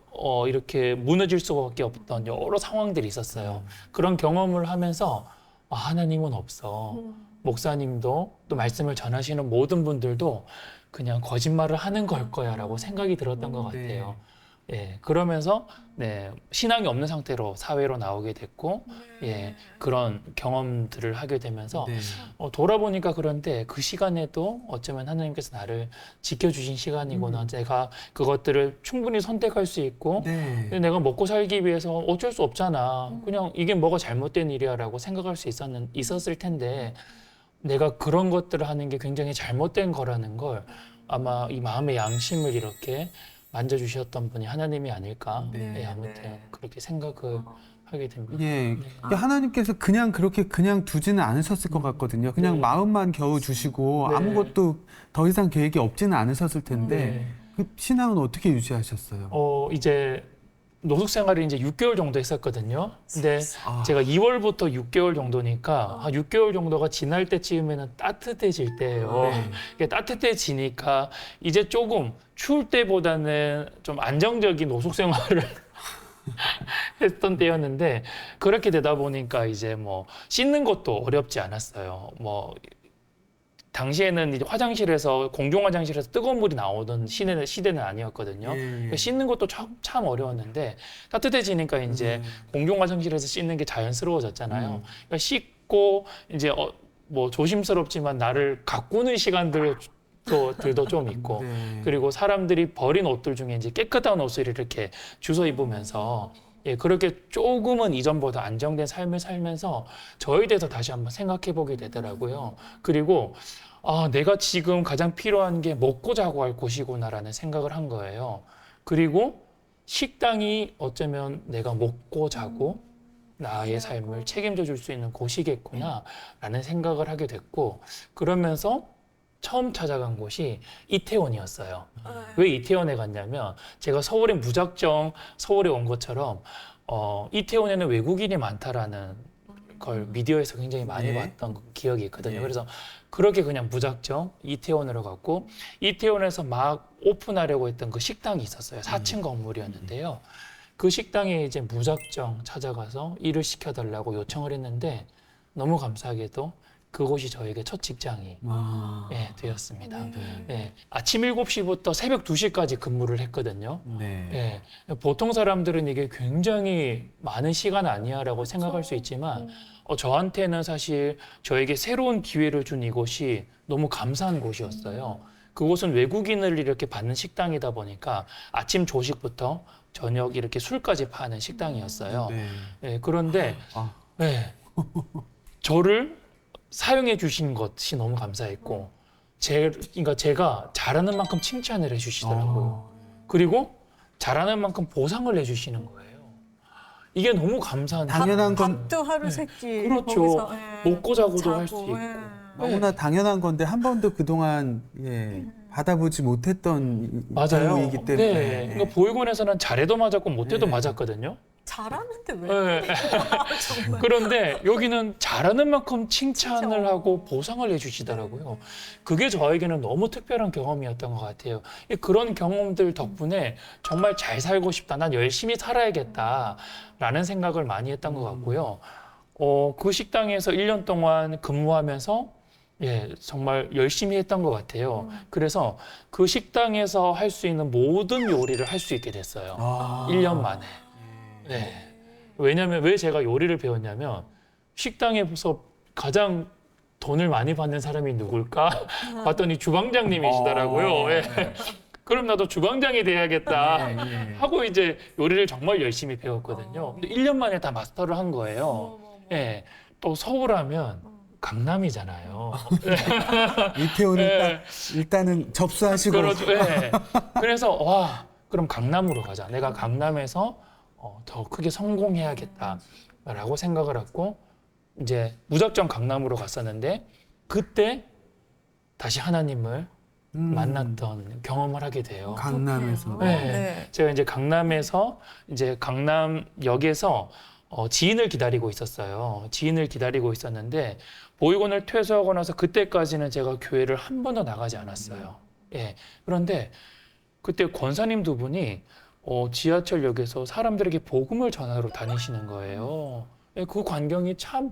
이렇게 무너질 수밖에 없던 여러 상황들이 있었어요. 그런 경험을 하면서 하나님은 없어. 목사님도 또 말씀을 전하시는 모든 분들도 그냥 거짓말을 하는 걸 거야라고 생각이 들었던 것 같아요. 예, 그러면서 신앙이 없는 상태로 사회로 나오게 됐고, 그런 경험들을 하게 되면서 돌아보니까 그런데 그 시간에도 어쩌면 하나님께서 나를 지켜주신 시간이구나. 내가 그것들을 충분히 선택할 수 있고, 근데 내가 먹고 살기 위해서 어쩔 수 없잖아. 그냥 이게 뭐가 잘못된 일이야라고 생각할 수 있었을 텐데, 내가 그런 것들을 하는 게 굉장히 잘못된 거라는 걸 아마 이 마음의 양심을 이렇게 만져주셨던 분이 하나님이 아닐까. 아무튼 그렇게 생각을 하게 됩니다. 그러니까 하나님께서 그렇게 두지는 않으셨을 것 같거든요. 그냥 마음만 겨우 주시고 아무것도 더 이상 계획이 없지는 않으셨을 텐데 그 신앙은 어떻게 유지하셨어요? 이제 노숙 생활을 이제 6개월 정도 했었거든요. 근데 제가 2월부터 6개월 정도니까 6개월 정도가 지날 때쯤에는 따뜻해질 때예요. 이게 따뜻해지니까 이제 조금 추울 때보다는 좀 안정적인 노숙 생활을 했던 때였는데, 그렇게 되다 보니까 이제 뭐 씻는 것도 어렵지 않았어요. 당시에는 이제 공중 화장실에서 뜨거운 물이 나오던 시대는 아니었거든요. 그러니까 씻는 것도 참 어려웠는데, 따뜻해지니까 이제 공중 화장실에서 씻는 게 자연스러워졌잖아요. 그러니까 씻고 이제 조심스럽지만 나를 가꾸는 시간들도 좀 있고, 그리고 사람들이 버린 옷들 중에 이제 깨끗한 옷을 이렇게 주워 입으면서 그렇게 조금은 이전보다 안정된 삶을 살면서 저에 대해서 다시 한번 생각해 보게 되더라고요. 그리고 내가 지금 가장 필요한 게 먹고 자고 할 곳이구나라는 생각을 한 거예요. 그리고 식당이 어쩌면 내가 먹고 자고 나의 삶을 책임져 줄 수 있는 곳이겠구나라는 생각을 하게 됐고, 그러면서 처음 찾아간 곳이 이태원이었어요. 왜 이태원에 갔냐면 제가 서울에 무작정 서울에 온 것처럼 이태원에는 외국인이 많다라는 걸 미디어에서 굉장히 많이 네. 봤던 기억이 있거든요. 네. 그래서 그렇게 그냥 무작정 이태원으로 갔고, 이태원에서 막 오픈하려고 했던 그 식당이 있었어요. 4층 건물이었는데요. 그 식당에 이제 무작정 찾아가서 일을 시켜달라고 요청을 했는데, 너무 감사하게도 그곳이 저에게 첫 직장이 와. 예, 되었습니다. 네. 예, 아침 7시부터 새벽 2시까지 근무를 했거든요. 네. 예, 보통 사람들은 이게 굉장히 많은 시간 아니야라고 생각할 수 있지만 저한테는 사실 저에게 새로운 기회를 준 이곳이 너무 감사한 곳이었어요. 그곳은 외국인을 이렇게 받는 식당이다 보니까 아침 조식부터 저녁 이렇게 술까지 파는 식당이었어요. 네. 예, 그런데 아. 예, 저를 사용해 주신 것이 너무 감사했고, 그러니까 제가 잘하는 만큼 칭찬을 해주시더라고요. 그리고 잘하는 만큼 보상을 해주시는 거예요. 이게 너무 감사한 당연한 건 밥도 하루 세끼 그렇죠. 거기서, 먹고 자고도 할 수 자고, 있고. 예. 너무나 당연한 건데 한 번도 그동안 받아보지 못했던 맞아요. 경우이기 때문에. 네. 그러니까 보육원에서는 잘해도 맞았고 못해도 네. 맞았거든요. 잘하는데 왜? 네. 정말. 그런데 여기는 잘하는 만큼 칭찬을 진짜. 하고 보상을 해주시더라고요. 그게 저에게는 너무 특별한 경험이었던 것 같아요. 그런 경험들 덕분에 정말 잘 살고 싶다, 난 열심히 살아야겠다라는 생각을 많이 했던 것 같고요. 그 식당에서 1년 동안 근무하면서 정말 열심히 했던 것 같아요. 그래서 그 식당에서 할 수 있는 모든 요리를 할 수 있게 됐어요. 아. 1년 만에. 네. 왜냐면 왜 제가 요리를 배웠냐면, 식당에서 가장 돈을 많이 받는 사람이 누굴까 봤더니 주방장님이시더라고요. 예. 그럼 나도 주방장이 돼야겠다 하고 이제 요리를 정말 열심히 배웠거든요. 근데 1년 만에 다 마스터를 한 거예요. 예. 또 서울 하면 강남이잖아요. 이태원을 예. 딱 일단은 접수하시고. 그렇죠. 예. 그래서 와, 그럼 강남으로 가자. 내가 강남에서 더 크게 성공해야겠다라고 생각을 했고, 이제 무작정 강남으로 갔었는데, 그때 다시 하나님을 만났던 경험을 하게 돼요. 강남에서. 네. 제가 이제 강남에서 이제 강남역에서 지인을 기다리고 있었어요. 지인을 기다리고 있었는데, 보육원을 퇴소하고 나서 그때까지는 제가 교회를 한 번도 나가지 않았어요. 예. 그런데 그때 권사님 두 분이 지하철역에서 사람들에게 복음을 전하러 다니시는 거예요. 예, 그 광경이 참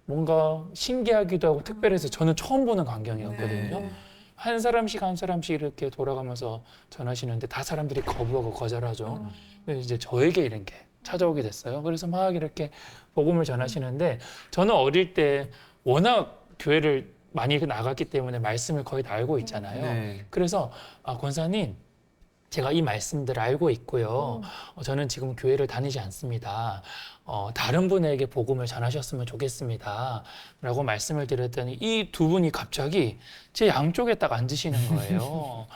뭔가 신기하기도 하고 특별해서 저는 처음 보는 광경이었거든요. 네. 한 사람씩 한 사람씩 이렇게 돌아가면서 전하시는데 다 사람들이 거부하고 거절하죠. 그래서 이제 저에게 이런 게 찾아오게 됐어요. 그래서 막 이렇게 복음을 전하시는데, 저는 어릴 때 워낙 교회를 많이 나갔기 때문에 말씀을 거의 다 알고 있잖아요. 네. 그래서 권사님, 제가 이 말씀들을 알고 있고요. 저는 지금 교회를 다니지 않습니다. 다른 분에게 복음을 전하셨으면 좋겠습니다. 라고 말씀을 드렸더니 이 두 분이 갑자기 제 양쪽에 딱 앉으시는 거예요.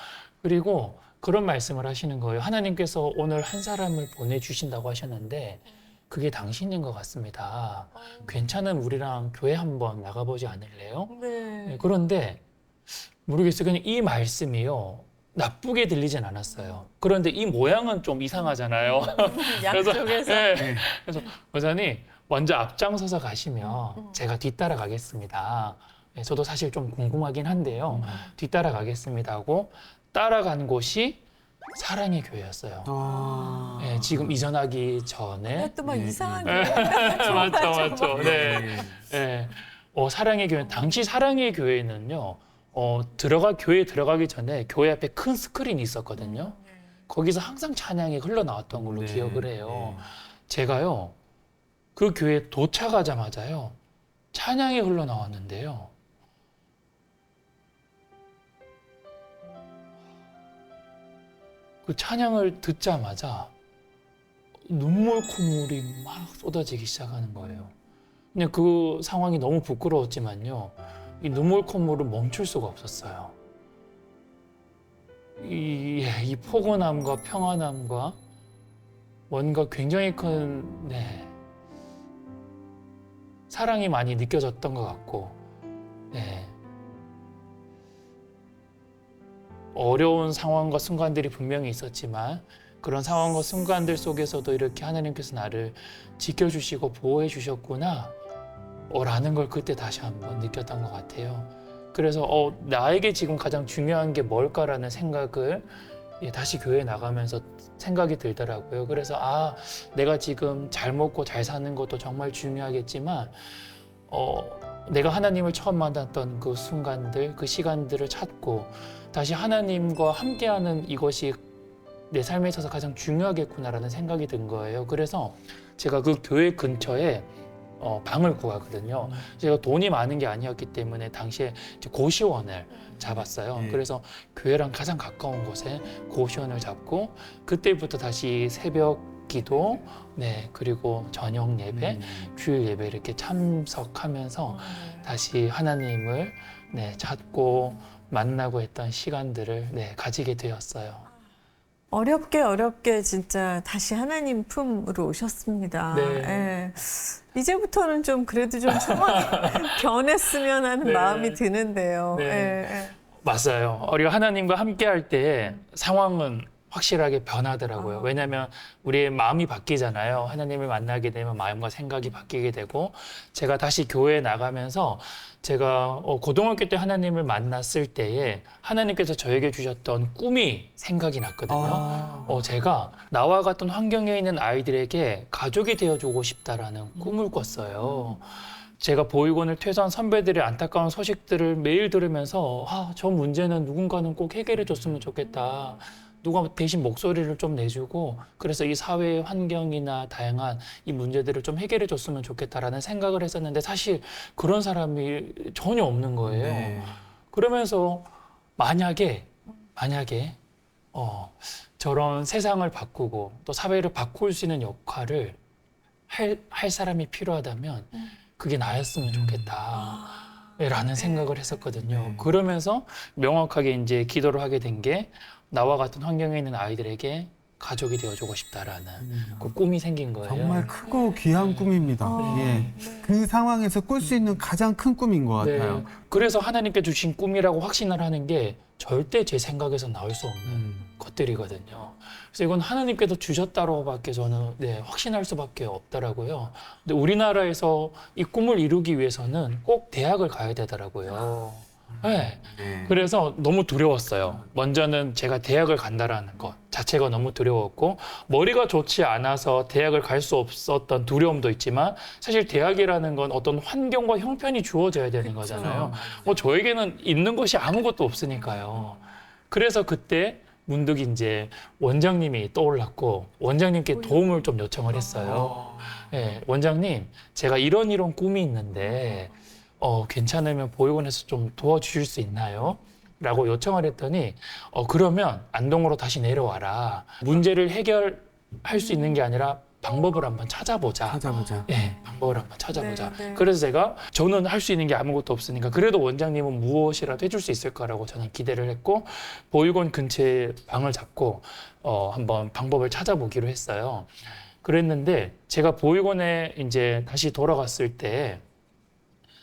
그리고 그런 말씀을 하시는 거예요. 하나님께서 오늘 한 사람을 보내주신다고 하셨는데 그게 당신인 것 같습니다. 괜찮으면 우리랑 교회 한번 나가보지 않을래요? 네, 그런데 모르겠어요. 그냥 이 말씀이요, 나쁘게 들리진 않았어요. 그런데 이 모양은 좀 이상하잖아요. 양쪽에서. 그래서 권사님 먼저 앞장서서 가시면 제가 뒤따라 가겠습니다. 저도 사실 좀 궁금하긴 한데요. 뒤따라 가겠습니다 하고 따라간 곳이 사랑의 교회였어요. 지금 이전하기 전에. 또 막 이상한 게. 맞죠. 네. 사랑의 교회, 당시 사랑의 교회는요, 교회에 들어가기 전에 교회 앞에 큰 스크린이 있었거든요. 거기서 항상 찬양이 흘러나왔던 걸로 기억을 해요. 제가요, 그 교회에 도착하자마자요, 찬양이 흘러나왔는데요. 그 찬양을 듣자마자 눈물 콧물이 막 쏟아지기 시작하는 거예요. 그냥 그 상황이 너무 부끄러웠지만요, 이 눈물 콧물을 멈출 수가 없었어요. 이 포근함과 평안함과 뭔가 굉장히 큰 사랑이 많이 느껴졌던 것 같고, 네. 어려운 상황과 순간들이 분명히 있었지만 그런 상황과 순간들 속에서도 이렇게 하나님께서 나를 지켜주시고 보호해 주셨구나 라는 걸 그때 다시 한번 느꼈던 것 같아요. 그래서 나에게 지금 가장 중요한 게 뭘까라는 생각을 다시 교회에 나가면서 생각이 들더라고요. 그래서 내가 지금 잘 먹고 잘 사는 것도 정말 중요하겠지만 내가 하나님을 처음 만났던 그 순간들, 그 시간들을 찾고 다시 하나님과 함께하는 이것이 내 삶에 있어서 가장 중요하겠구나라는 생각이 든 거예요. 그래서 제가 그 교회 근처에 방을 구하거든요. 제가 돈이 많은 게 아니었기 때문에 당시에 이제 고시원을 잡았어요. 그래서 교회랑 가장 가까운 곳에 고시원을 잡고 그때부터 다시 새벽 기도, 네, 그리고 저녁 예배, 주일 예배 이렇게 참석하면서 다시 하나님을 찾고 만나고 했던 시간들을 가지게 되었어요. 어렵게 진짜 다시 하나님 품으로 오셨습니다. 네. 예. 이제부터는 좀 그래도 좀 상황이 변했으면 하는 네. 마음이 드는데요. 네. 예. 맞아요. 우리가 하나님과 함께 할 때 상황은 확실하게 변하더라고요. 왜냐하면 우리의 마음이 바뀌잖아요. 하나님을 만나게 되면 마음과 생각이 바뀌게 되고 제가 다시 교회에 나가면서 제가 고등학교 때 하나님을 만났을 때에 하나님께서 저에게 주셨던 꿈이 생각이 났거든요. 제가 나와 같은 환경에 있는 아이들에게 가족이 되어주고 싶다라는 꿈을 꿨어요. 제가 보육원을 퇴소한 선배들의 안타까운 소식들을 매일 들으면서 저 문제는 누군가는 꼭 해결해 줬으면 좋겠다. 누가 대신 목소리를 좀 내주고 그래서 이 사회의 환경이나 다양한 이 문제들을 좀 해결해 줬으면 좋겠다라는 생각을 했었는데 사실 그런 사람이 전혀 없는 거예요. 네. 그러면서 만약에 저런 세상을 바꾸고 또 사회를 바꿀 수 있는 역할을 할 사람이 필요하다면 그게 나였으면 좋겠다. 라는 생각을 했었거든요. 그러면서 명확하게 이제 기도를 하게 된 게 나와 같은 환경에 있는 아이들에게 가족이 되어주고 싶다라는 그 꿈이 생긴 거예요. 정말 크고 귀한 꿈입니다. 예. 그 상황에서 꿀 수 있는 가장 큰 꿈인 것 같아요. 네. 그래서 하나님께 주신 꿈이라고 확신을 하는 게 절대 제 생각에서 나올 수 없는 것들이거든요. 그래서 이건 하나님께서 주셨다고밖에 저는 확신할 수밖에 없더라고요. 근데 우리나라에서 이 꿈을 이루기 위해서는 꼭 대학을 가야 되더라고요. 네. 그래서 너무 두려웠어요. 먼저는 제가 대학을 간다라는 것 자체가 너무 두려웠고 머리가 좋지 않아서 대학을 갈 수 없었던 두려움도 있지만 사실 대학이라는 건 어떤 환경과 형편이 주어져야 되는 거잖아요. 저에게는 있는 것이 아무것도 없으니까요. 그래서 그때 문득 이제 원장님이 떠올랐고 원장님께 도움을 좀 요청을 했어요. 네, 원장님, 제가 이런 꿈이 있는데 괜찮으면 보육원에서 좀 도와주실 수 있나요? 라고 요청을 했더니 그러면 안동으로 다시 내려와라. 문제를 해결할 수 있는 게 아니라 방법을 한번 찾아보자. 네, 방법을 한번 찾아보자. 네. 그래서 저는 할 수 있는 게 아무것도 없으니까 그래도 원장님은 무엇이라도 해줄 수 있을까라고 저는 기대를 했고 보육원 근처에 방을 잡고 한번 방법을 찾아보기로 했어요. 그랬는데 제가 보육원에 이제 다시 돌아갔을 때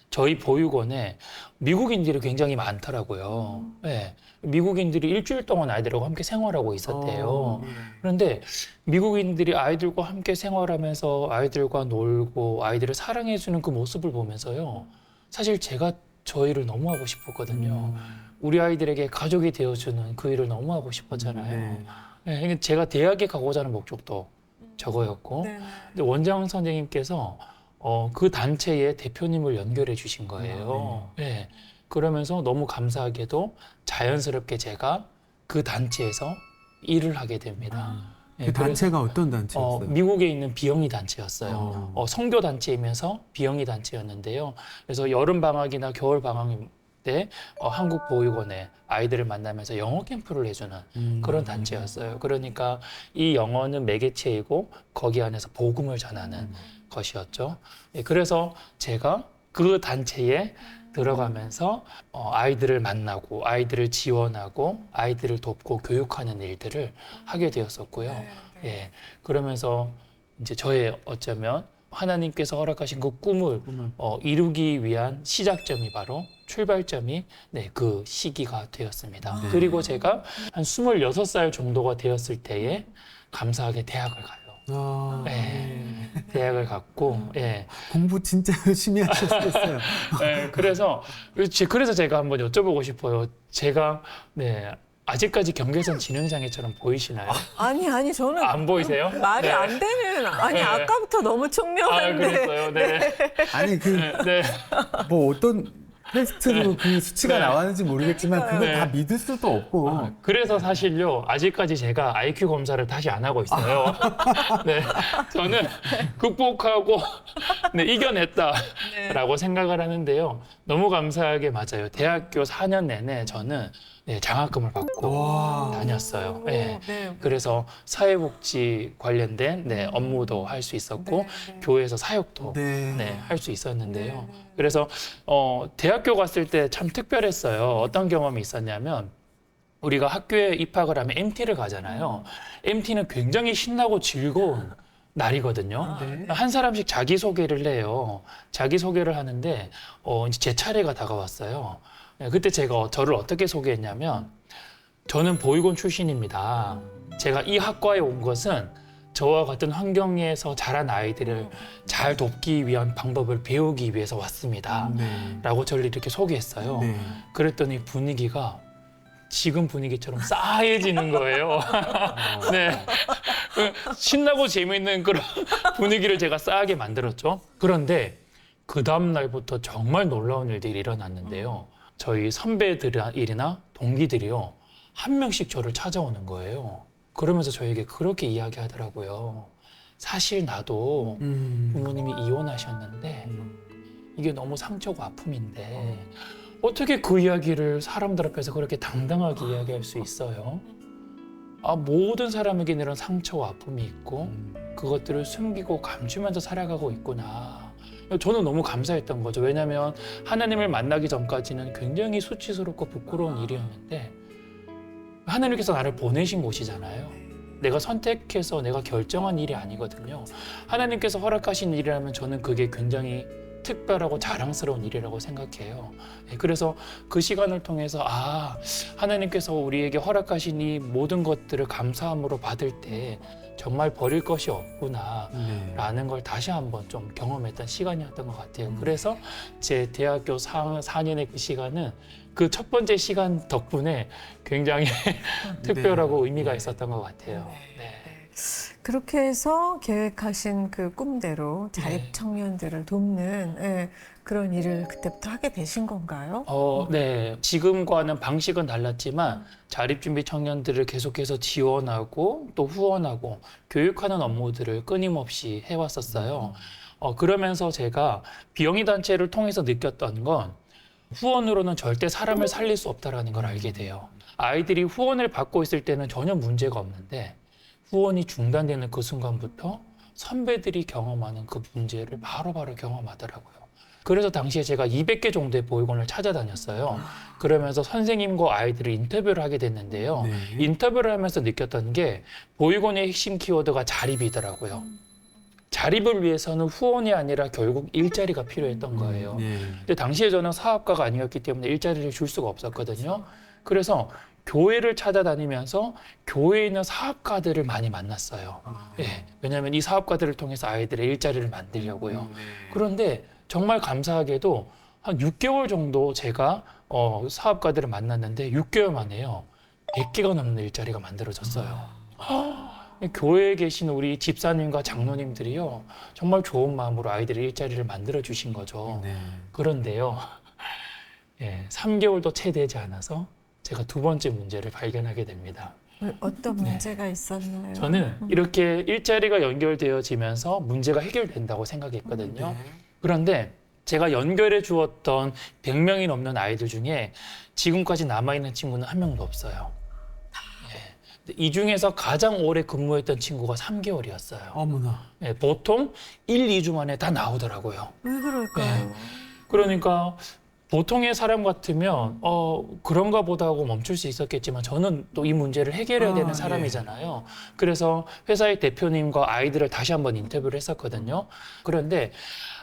저희 보육원에 미국인들이 굉장히 많더라고요. 네, 미국인들이 일주일 동안 아이들하고 함께 생활하고 있었대요. 그런데 미국인들이 아이들과 함께 생활하면서 아이들과 놀고 아이들을 사랑해주는 그 모습을 보면서요. 사실 제가 저 일을 너무 하고 싶었거든요. 우리 아이들에게 가족이 되어주는 그 일을 너무 하고 싶었잖아요. 네, 제가 대학에 가고자 하는 목적도 저거였고 근데 원장 선생님께서 그 단체의 대표님을 연결해 주신 거예요. 네. 그러면서 너무 감사하게도 자연스럽게 제가 그 단체에서 일을 하게 됩니다. 그 단체가 어떤 단체였어요? 미국에 있는 비영리 단체였어요. 성교 단체이면서 비영리 단체였는데요. 그래서 여름 방학이나 겨울 방학 때 한국 보육원에 아이들을 만나면서 영어 캠프를 해주는 그런 단체였어요. 그러니까 이 영어는 매개체이고 거기 안에서 복음을 전하는 것이었죠. 그래서 제가 그 단체에 들어가면서 아이들을 만나고 아이들을 지원하고 아이들을 돕고 교육하는 일들을 하게 되었었고요. 예, 그러면서 이제 저의 어쩌면 하나님께서 허락하신 그 꿈을 이루기 위한 시작점이 바로 출발점이 그 시기가 되었습니다. 네. 그리고 제가 한 26살 정도가 되었을 때에 감사하게 대학을 가요. 네. 대학을 갔고, 예. 공부 진짜 열심히 하셨겠어요. 네, 그래서 제가 한번 여쭤보고 싶어요. 제가 아직까지 경계선 진흥장애처럼 보이시나요? 아니 저는 안 보이세요? 말이 네. 안 되는 아니 네. 아까부터 너무 아, 총명한데 그랬어요. 네. 아니 네. 뭐 어떤 테스트로 그 수치가 네. 나왔는지 모르겠지만 그걸 네. 다 믿을 수도 없고. 그래서 사실요, 아직까지 제가 IQ 검사를 다시 안 하고 있어요. 네. 저는 극복하고 이겨냈다라고 생각을 하는데요. 너무 감사하게 맞아요. 대학교 4년 내내 저는 장학금을 받고 와. 다녔어요. 네. 네. 그래서 사회복지 관련된 업무도 할 수 있었고 네. 교회에서 사역도 네. 할 수 있었는데요. 네. 그래서 대학교 갔을 때 참 특별했어요. 어떤 경험이 있었냐면 우리가 학교에 입학을 하면 MT를 가잖아요. MT는 굉장히 신나고 즐거운 날이거든요. 네. 한 사람씩 자기소개를 해요. 자기소개를 하는데 이제 제 차례가 다가왔어요. 그때 제가 저를 어떻게 소개했냐면 저는 보육원 출신입니다. 제가 이 학과에 온 것은 저와 같은 환경에서 자란 아이들을 잘 돕기 위한 방법을 배우기 위해서 왔습니다. 네. 라고 저를 이렇게 소개했어요. 네. 그랬더니 분위기가 지금 분위기처럼 싸해지는 거예요. 네. 신나고 재미있는 그런 분위기를 제가 싸하게 만들었죠. 그런데 그 다음 날부터 정말 놀라운 일들이 일어났는데요. 저희 선배들이나 동기들이요. 한 명씩 저를 찾아오는 거예요. 그러면서 저에게 그렇게 이야기하더라고요. 사실 나도 부모님이 이혼하셨는데 이게 너무 상처고 아픔인데 어떻게 그 이야기를 사람들 앞에서 그렇게 당당하게 이야기할 수 있어요? 모든 사람에게는 이런 상처와 아픔이 있고 그것들을 숨기고 감추면서 살아가고 있구나. 저는 너무 감사했던 거죠. 왜냐하면 하나님을 만나기 전까지는 굉장히 수치스럽고 부끄러운 일이었는데 하나님께서 나를 보내신 곳이잖아요. 내가 선택해서 내가 결정한 일이 아니거든요. 하나님께서 허락하신 일이라면 저는 그게 굉장히 특별하고 자랑스러운 일이라고 생각해요. 그래서 그 시간을 통해서 하나님께서 우리에게 허락하신 이 모든 것들을 감사함으로 받을 때 정말 버릴 것이 없구나 라는 걸 다시 한번 좀 경험했던 시간이었던 것 같아요. 그래서 제 대학교 4년의 그 시간은 그 첫 번째 시간 덕분에 굉장히 특별하고 의미가 있었던 것 같아요. 네. 그렇게 해서 계획하신 그 꿈대로 자립 청년들을 돕는 그런 일을 그때부터 하게 되신 건가요? 네. 지금과는 방식은 달랐지만 자립준비 청년들을 계속해서 지원하고 또 후원하고 교육하는 업무들을 끊임없이 해왔었어요. 그러면서 제가 비영리 단체를 통해서 느꼈던 건 후원으로는 절대 사람을 살릴 수 없다는 걸 알게 돼요. 아이들이 후원을 받고 있을 때는 전혀 문제가 없는데 후원이 중단되는 그 순간부터 선배들이 경험하는 그 문제를 바로바로 경험하더라고요. 그래서 당시에 제가 200개 정도의 보육원을 찾아다녔어요. 그러면서 선생님과 아이들을 인터뷰를 하게 됐는데요. 인터뷰를 하면서 느꼈던 게 보육원의 핵심 키워드가 자립이더라고요. 자립을 위해서는 후원이 아니라 결국 일자리가 필요했던 거예요. 근데 당시에 저는 사업가가 아니었기 때문에 일자리를 줄 수가 없었거든요. 그래서 교회를 찾아다니면서 교회에 있는 사업가들을 많이 만났어요. 왜냐하면 이 사업가들을 통해서 아이들의 일자리를 만들려고요. 그런데 정말 감사하게도 한 6개월 정도 제가 사업가들을 만났는데 6개월 만에요. 100개가 넘는 일자리가 만들어졌어요. 교회에 계신 우리 집사님과 장로님들이요. 정말 좋은 마음으로 아이들의 일자리를 만들어 주신 거죠. 그런데요. 3개월도 채 되지 않아서 제가 두 번째 문제를 발견하게 됩니다. 어떤 문제가 있었나요? 저는 이렇게 일자리가 연결되어지면서 문제가 해결된다고 생각했거든요. 그런데 제가 연결해 주었던 100명이 넘는 아이들 중에 지금까지 남아있는 친구는 한 명도 없어요. 이 중에서 가장 오래 근무했던 친구가 3개월이었어요. 어머나. 보통 1, 2주 만에 다 나오더라고요. 왜 그럴까요? 그러니까 보통의 사람 같으면 그런가 보다 하고 멈출 수 있었겠지만 저는 또 이 문제를 해결해야 되는 사람이잖아요. 그래서 회사의 대표님과 아이들을 다시 한번 인터뷰를 했었거든요. 그런데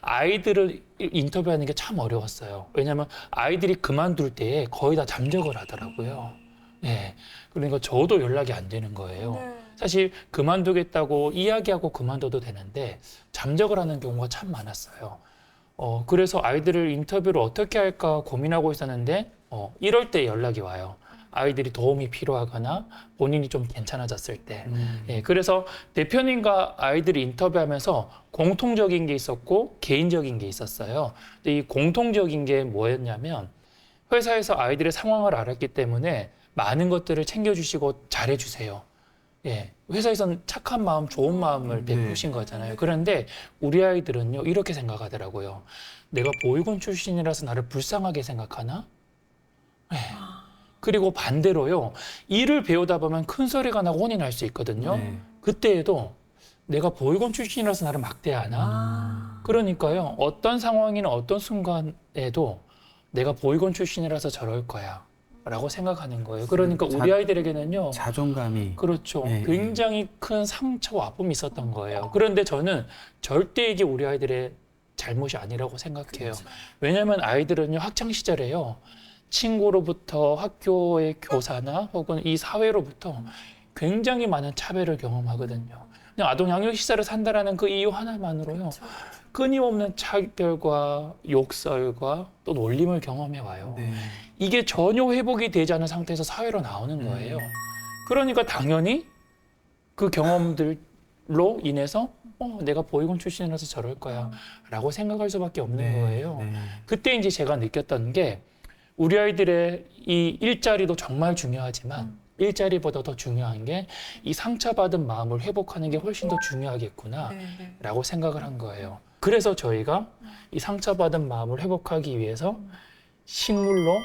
아이들을 인터뷰하는 게 참 어려웠어요. 왜냐하면 아이들이 그만둘 때에 거의 다 잠적을 하더라고요. 네. 그러니까 저도 연락이 안 되는 거예요. 네. 사실 그만두겠다고 이야기하고 그만둬도 되는데 잠적을 하는 경우가 참 많았어요. 그래서 아이들을 인터뷰를 어떻게 할까 고민하고 있었는데, 이럴 때 연락이 와요. 아이들이 도움이 필요하거나 본인이 좀 괜찮아졌을 때. 예, 그래서 대표님과 아이들을 인터뷰하면서 공통적인 게 있었고 개인적인 게 있었어요. 근데 이 공통적인 게 뭐였냐면 회사에서 아이들의 상황을 알았기 때문에 많은 것들을 챙겨주시고 잘해주세요. 예, 회사에서는 착한 마음, 좋은 마음을 베푸신 거잖아요. 그런데 우리 아이들은요, 이렇게 생각하더라고요. 내가 보육원 출신이라서 나를 불쌍하게 생각하나? 예. 그리고 반대로요, 일을 배우다 보면 큰 소리가 나고 혼이 날 수 있거든요. 네. 그때에도 내가 보육원 출신이라서 나를 막대하나? 그러니까요, 어떤 상황이나 어떤 순간에도 내가 보육원 출신이라서 저럴 거야. 라고 생각하는 거예요. 그러니까 우리 아이들에게는요. 자존감이. 그렇죠. 네. 굉장히 큰 상처와 아픔이 있었던 거예요. 그런데 저는 절대 이게 우리 아이들의 잘못이 아니라고 생각해요. 왜냐하면 아이들은요, 학창 시절에요, 친구로부터 학교의 교사나 혹은 이 사회로부터 굉장히 많은 차별을 경험하거든요. 그냥 아동 양육 시설을 산다라는 그 이유 하나만으로요, 끊임없는 차별과 욕설과 또 놀림을 경험해 와요. 네. 이게 전혀 회복이 되지 않은 상태에서 사회로 나오는 거예요. 그러니까 당연히 그 경험들로 인해서 내가 보육원 출신이라서 저럴 거야 라고 생각할 수밖에 없는 네. 거예요. 네. 그때 이제 제가 느꼈던 게 우리 아이들의 이 일자리도 정말 중요하지만 일자리보다 더 중요한 게 이 상처받은 마음을 회복하는 게 훨씬 더 중요하겠구나 라고 생각을 한 거예요. 그래서 저희가 이 상처받은 마음을 회복하기 위해서 식물로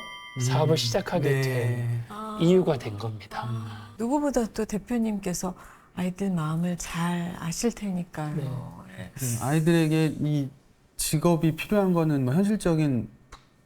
사업을 시작하게 된 이유가 된 겁니다. 누구보다 또 대표님께서 아이들 마음을 잘 아실 테니까요. 네. 아이들에게 이 직업이 필요한 거는 뭐 현실적인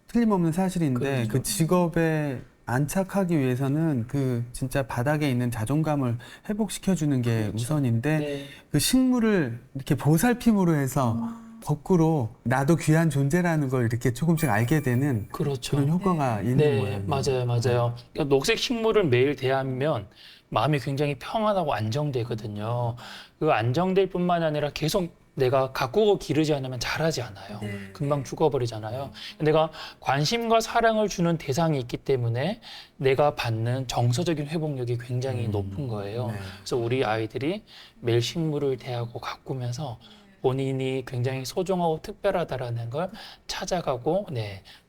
틀림없는 사실인데 그렇죠. 그 직업에 안착하기 위해서는 그 진짜 바닥에 있는 자존감을 회복시켜주는 게 우선인데 네. 그 식물을 이렇게 보살핌으로 해서 거꾸로 나도 귀한 존재라는 걸 이렇게 조금씩 알게 되는 그렇죠. 그런 효과가 있는 네, 거예요. 맞아요. 그러니까 녹색 식물을 매일 대하면 마음이 굉장히 평안하고 안정되거든요. 그 안정될 뿐만 아니라 계속 내가 가꾸고 기르지 않으면 자라지 않아요. 금방 죽어버리잖아요. 내가 관심과 사랑을 주는 대상이 있기 때문에 내가 받는 정서적인 회복력이 굉장히 높은 거예요. 네. 그래서 우리 아이들이 매일 식물을 대하고 가꾸면서 본인이 굉장히 소중하고 특별하다라는 걸 찾아가고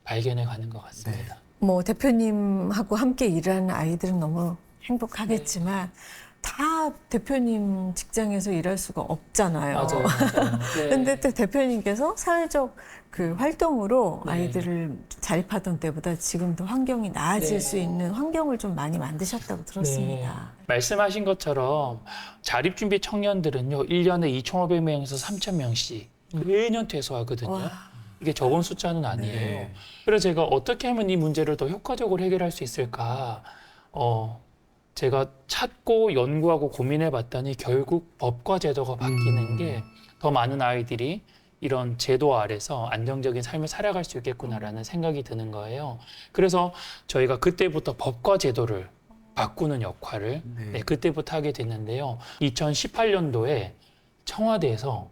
발견해 가는 것 같습니다. 뭐 대표님하고 함께 일하는 아이들은 너무 행복하겠지만 다 대표님 직장에서 일할 수가 없잖아요. 맞아요. 네. 근데 또 대표님께서 사회적 그 활동으로 네. 아이들을 자립하던 때보다 지금 더 환경이 나아질 네. 수 있는 환경을 좀 많이 만드셨다고 들었습니다. 말씀하신 것처럼 자립준비 청년들은요, 1년에 2,500명에서 3,000명씩 매년 퇴소하거든요. 와. 이게 적은 숫자는 아니에요. 네. 그래서 제가 어떻게 하면 이 문제를 더 효과적으로 해결할 수 있을까? 제가 찾고 연구하고 고민해 봤더니 결국 법과 제도가 바뀌는 게 더 많은 아이들이 이런 제도 아래서 안정적인 삶을 살아갈 수 있겠구나라는 생각이 드는 거예요. 그래서 저희가 그때부터 법과 제도를 바꾸는 역할을 그때부터 하게 됐는데요. 2018년도에 청와대에서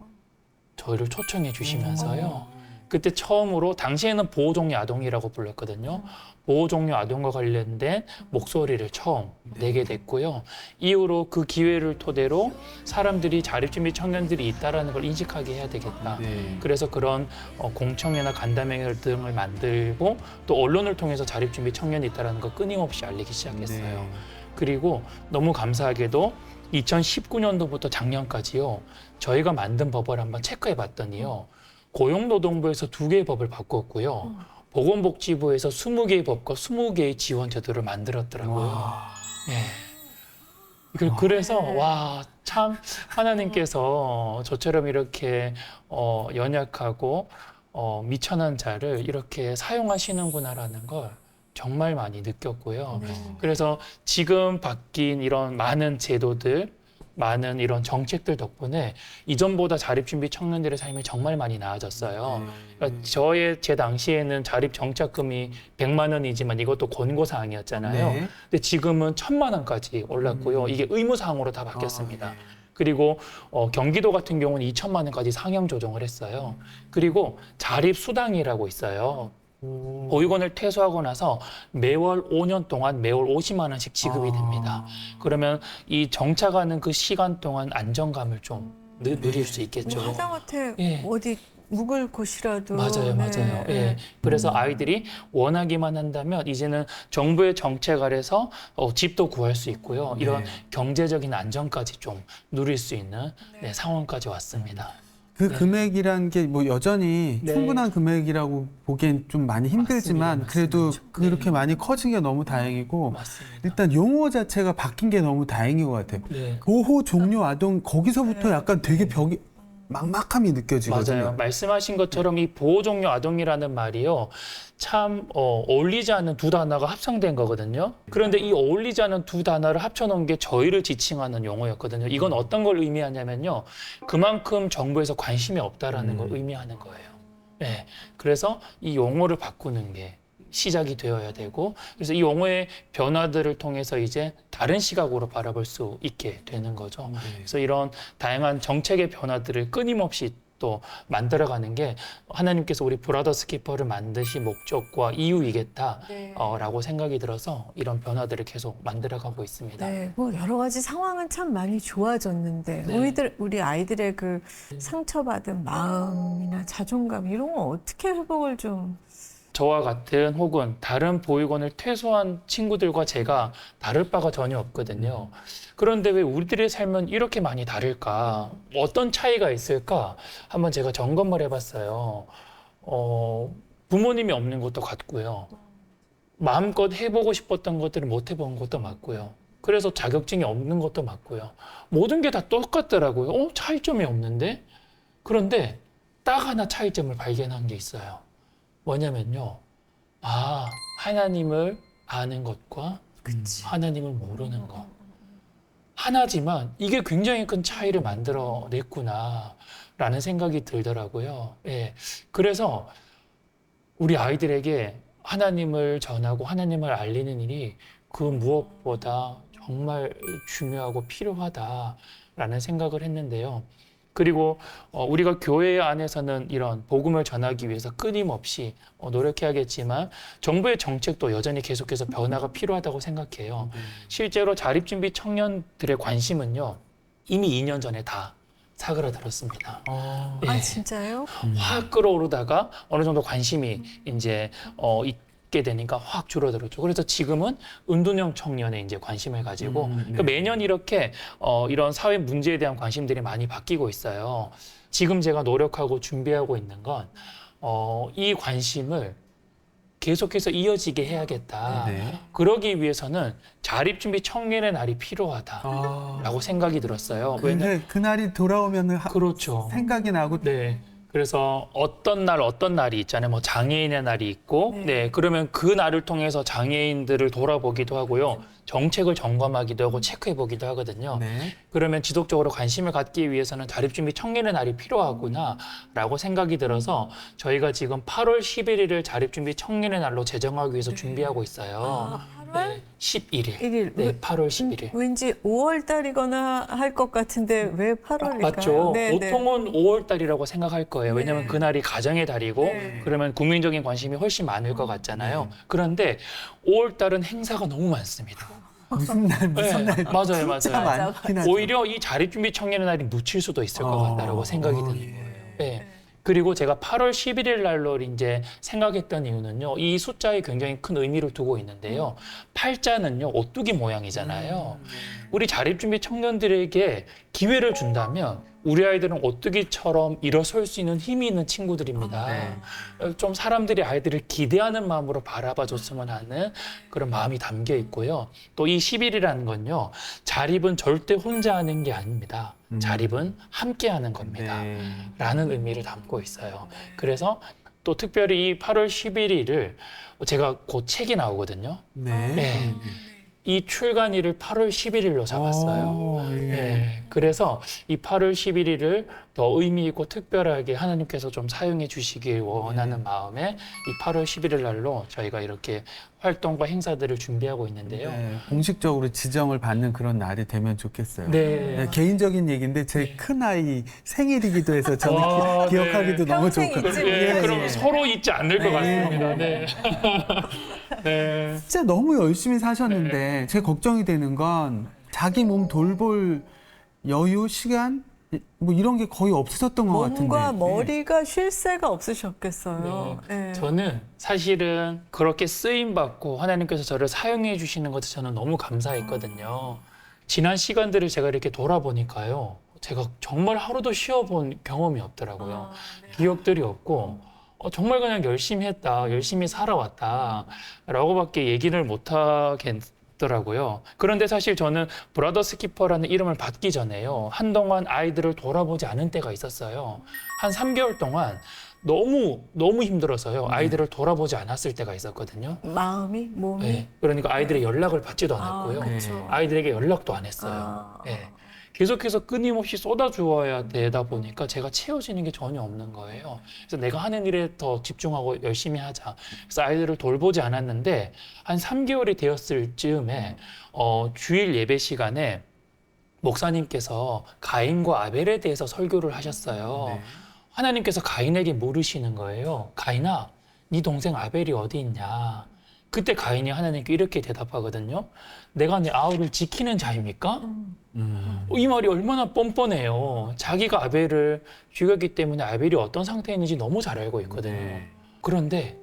저희를 초청해 주시면서요. 그때 처음으로 당시에는 보호종료 아동이라고 불렀거든요. 보호종료 아동과 관련된 목소리를 처음 내게 됐고요. 이후로 그 기회를 토대로 사람들이 자립준비 청년들이 있다라는 걸 인식하게 해야 되겠다. 네. 그래서 그런 공청회나 간담회 등을 만들고 또 언론을 통해서 자립준비 청년이 있다라는 걸 끊임없이 알리기 시작했어요. 네. 그리고 너무 감사하게도 2019년도부터 작년까지요. 저희가 만든 법을 한번 체크해 봤더니요. 고용노동부에서 2개의 법을 바꿨고요. 보건복지부에서 20개의 법과 20개의 지원 제도를 만들었더라고요. 네. 그래서 참 하나님께서 저처럼 이렇게 연약하고 미천환자를 이렇게 사용하시는구나라는 걸 정말 많이 느꼈고요. 네. 그래서 지금 바뀐 이런 많은 제도들, 많은 이런 정책들 덕분에 이전보다 자립준비 청년들의 삶이 정말 많이 나아졌어요. 그러니까 제 당시에는 자립 정착금이 100만 원이지만 이것도 권고사항이었잖아요. 네. 근데 지금은 1000만 원까지 올랐고요. 이게 의무사항으로 다 바뀌었습니다. 네. 그리고 경기도 같은 경우는 2천만 원까지 상향 조정을 했어요. 그리고 자립수당이라고 있어요. 보육원을 퇴소하고 나서 매월 5년 동안 매월 50만 원씩 지급이 됩니다. 그러면 이 정착하는 그 시간 동안 안정감을 좀 누릴 수 있겠죠. 뭐 하다못해 예. 어디 묵을 곳이라도 맞아요, 네. 맞아요. 예. 그래서 아이들이 원하기만 한다면 이제는 정부의 정책 아래서 집도 구할 수 있고요. 이런 네. 경제적인 안정까지 좀 누릴 수 있는 네, 상황까지 왔습니다. 그 네. 금액이라는 게 뭐 여전히 네. 충분한 금액이라고 보기엔 좀 많이 힘들지만 맞습니다. 그래도 그렇게 네. 많이 커진 게 너무 다행이고 맞습니다. 일단 용어 자체가 바뀐 게 너무 다행인 것 같아요. 네. 보호 종료 아동 거기서부터 약간 되게 벽이 막막함이 느껴지거든요. 맞아요. 말씀하신 것처럼 이 보호종료 아동이라는 말이요. 참 어울리지 않는 두 단어가 합성된 거거든요. 그런데 이 어울리지 않는 두 단어를 합쳐놓은 게 저희를 지칭하는 용어였거든요. 이건 어떤 걸 의미하냐면요. 그만큼 정부에서 관심이 없다라는 걸 의미하는 거예요. 네. 그래서 이 용어를 바꾸는 게 시작이 되어야 되고 그래서 이 용어의 변화들을 통해서 이제 다른 시각으로 바라볼 수 있게 되는 거죠. 그래서 이런 다양한 정책의 변화들을 끊임없이 또 만들어가는 게 하나님께서 우리 브라더스 키퍼를 만드신 목적과 이유이겠다라고 생각이 들어서 이런 변화들을 계속 만들어가고 있습니다. 네, 뭐 여러 가지 상황은 참 많이 좋아졌는데 네. 우리 아이들의 그 상처받은 마음이나 자존감 이런 거 어떻게 회복을 좀 저와 같은 혹은 다른 보육원을 퇴소한 친구들과 제가 다를 바가 전혀 없거든요. 그런데 왜 우리들의 삶은 이렇게 많이 다를까? 어떤 차이가 있을까? 한번 제가 점검을 해봤어요. 부모님이 없는 것도 같고요. 마음껏 해보고 싶었던 것들을 못 해본 것도 맞고요. 그래서 자격증이 없는 것도 맞고요. 모든 게 다 똑같더라고요. 차이점이 없는데? 그런데 딱 하나 차이점을 발견한 게 있어요. 뭐냐면요. 하나님을 아는 것과 하나님을 모르는 것. 하나지만 이게 굉장히 큰 차이를 만들어냈구나라는 생각이 들더라고요. 예. 그래서 우리 아이들에게 하나님을 전하고 하나님을 알리는 일이 그 무엇보다 정말 중요하고 필요하다라는 생각을 했는데요. 그리고 우리가 교회 안에서는 이런 복음을 전하기 위해서 끊임없이 노력해야겠지만 정부의 정책도 여전히 계속해서 변화가 필요하다고 생각해요. 실제로 자립준비 청년들의 관심은요. 이미 2년 전에 다 사그라들었습니다. 예. 아 진짜요? 확 끌어오르다가 어느 정도 관심이 이제 있게 되니까 확 줄어들었죠. 그래서 지금은 은둔형 청년에 이제 관심을 가지고 그러니까 매년 이렇게 이런 사회 문제에 대한 관심들이 많이 바뀌고 있어요. 지금 제가 노력하고 준비하고 있는 건 이 관심을 계속해서 이어지게 해야겠다. 네. 그러기 위해서는 자립준비 청년의 날이 필요하다라고 생각이 들었어요. 근데 그날이 돌아오면 그렇죠. 생각이 나고 네. 그래서 어떤 날이 있잖아요. 뭐 장애인의 날이 있고, 네. 그러면 그 날을 통해서 장애인들을 돌아보기도 하고요. 정책을 점검하기도 하고 체크해보기도 하거든요. 네. 그러면 지속적으로 관심을 갖기 위해서는 자립준비 청년의 날이 필요하구나라고 생각이 들어서 저희가 지금 8월 11일을 자립준비 청년의 날로 제정하기 위해서 준비하고 있어요. 8월 네, 11일. 1일. 네, 8월 11일. 왠지 5월 달이거나 할 것 같은데 왜 8월일까요? 맞죠. 보통은 5월 달이라고 생각할 거예요. 왜냐하면 네. 그날이 가정의 달이고 네. 그러면 국민적인 관심이 훨씬 많을 것 같잖아요. 그런데 5월 달은 행사가 너무 많습니다. 무슨 날 무슨 네, 날 맞아요, 진짜 맞아요. 많긴 하죠. 오히려 이 자립준비 청년의 날이 묻힐 수도 있을 것 같다라고 생각이 드는 거예요. 네. 그리고 제가 8월 11일 날로 이제 생각했던 이유는요. 이 숫자에 굉장히 큰 의미를 두고 있는데요. 팔자는요. 오뚜기 모양이잖아요. 우리 자립준비 청년들에게 기회를 준다면 우리 아이들은 오뚜기처럼 일어설 수 있는 힘이 있는 친구들입니다. 좀 사람들이 아이들을 기대하는 마음으로 바라봐 줬으면 하는 그런 마음이 담겨 있고요. 또 이 10일이라는 건요. 자립은 절대 혼자 하는 게 아닙니다. 자립은 함께 하는 겁니다. 네. 라는 의미를 담고 있어요. 그래서 또 특별히 이 8월 11일을 제가 곧 책이 나오거든요. 네. 네. 이 출간일을 8월 11일로 잡았어요. 예. 네. 그래서 이 8월 11일을 더 의미 있고 특별하게 하나님께서 좀 사용해 주시길 원하는 마음에 이 8월 11일 날로 저희가 이렇게 활동과 행사들을 준비하고 있는데요. 네, 공식적으로 지정을 받는 그런 날이 되면 좋겠어요. 네. 네, 개인적인 얘기인데 제 큰아이 생일이기도 해서 저는 아, 기억하기도 너무 평생 좋고. 잊지 예, 예, 그럼 예. 서로 잊지 않을 것 같습니다. 네. 네. 진짜 너무 열심히 사셨는데 제 걱정이 되는 건 자기 몸 돌볼 여유, 시간 뭐 이런 게 거의 없으셨던 것 같은데. 몸과 머리가 쉴 새가 없으셨겠어요. 예. 저는 사실은 그렇게 쓰임 받고 하나님께서 저를 사용해 주시는 것에 저는 너무 감사했거든요. 지난 시간들을 제가 이렇게 돌아보니까요. 제가 정말 하루도 쉬어본 경험이 없더라고요. 기억들이 없고 정말 그냥 열심히 했다, 열심히 살아왔다 라고밖에 얘기를 못 하겠더라고요. 그런데 사실 저는 브라더스 키퍼라는 이름을 받기 전에요. 한동안 아이들을 돌아보지 않은 때가 있었어요. 한 3개월 동안 너무 힘들어서요. 아이들을 돌아보지 않았을 때가 있었거든요. 마음이, 몸이. 네. 그러니까 아이들의 연락을 받지도 않았고요. 그렇죠. 아이들에게 연락도 안 했어요. 아. 네. 계속해서 끊임없이 쏟아주어야 되다 보니까 제가 채워지는 게 전혀 없는 거예요. 그래서 내가 하는 일에 더 집중하고 열심히 하자. 그래서 아이들을 돌보지 않았는데 한 3개월이 되었을 즈음에 주일 예배 시간에 목사님께서 가인과 아벨에 대해서 설교를 하셨어요. 네. 하나님께서 가인에게 물으시는 거예요. 가인아, 네 동생 아벨이 어디 있냐? 그때 가인이 하나님께 이렇게 대답하거든요. 내가 내 아우를 지키는 자입니까? 이 말이 얼마나 뻔뻔해요. 자기가 아벨을 죽였기 때문에 아벨이 어떤 상태에 있는지 너무 잘 알고 있거든요. 네. 그런데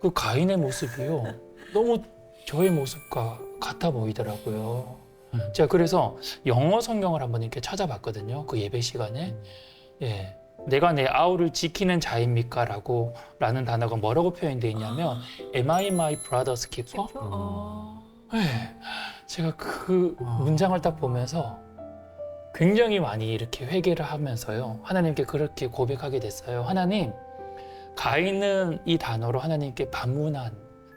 그 가인의 모습이요. 너무 저의 모습과 같아 보이더라고요. 제가 그래서 영어 성경을 한번 이렇게 찾아봤거든요. 그 예배 시간에. 예. 내가 내 아우를 지키는 자입니까? 라는 단어가 뭐라고 표현되어 있냐면 Am I my brother's keeper? 네, 제가 그 문장을 딱 보면서 굉장히 많이 이렇게 회개를 하면서요. 하나님께 그렇게 고백하게 됐어요. 하나님, 가인은 이 단어로 하나님께 반문을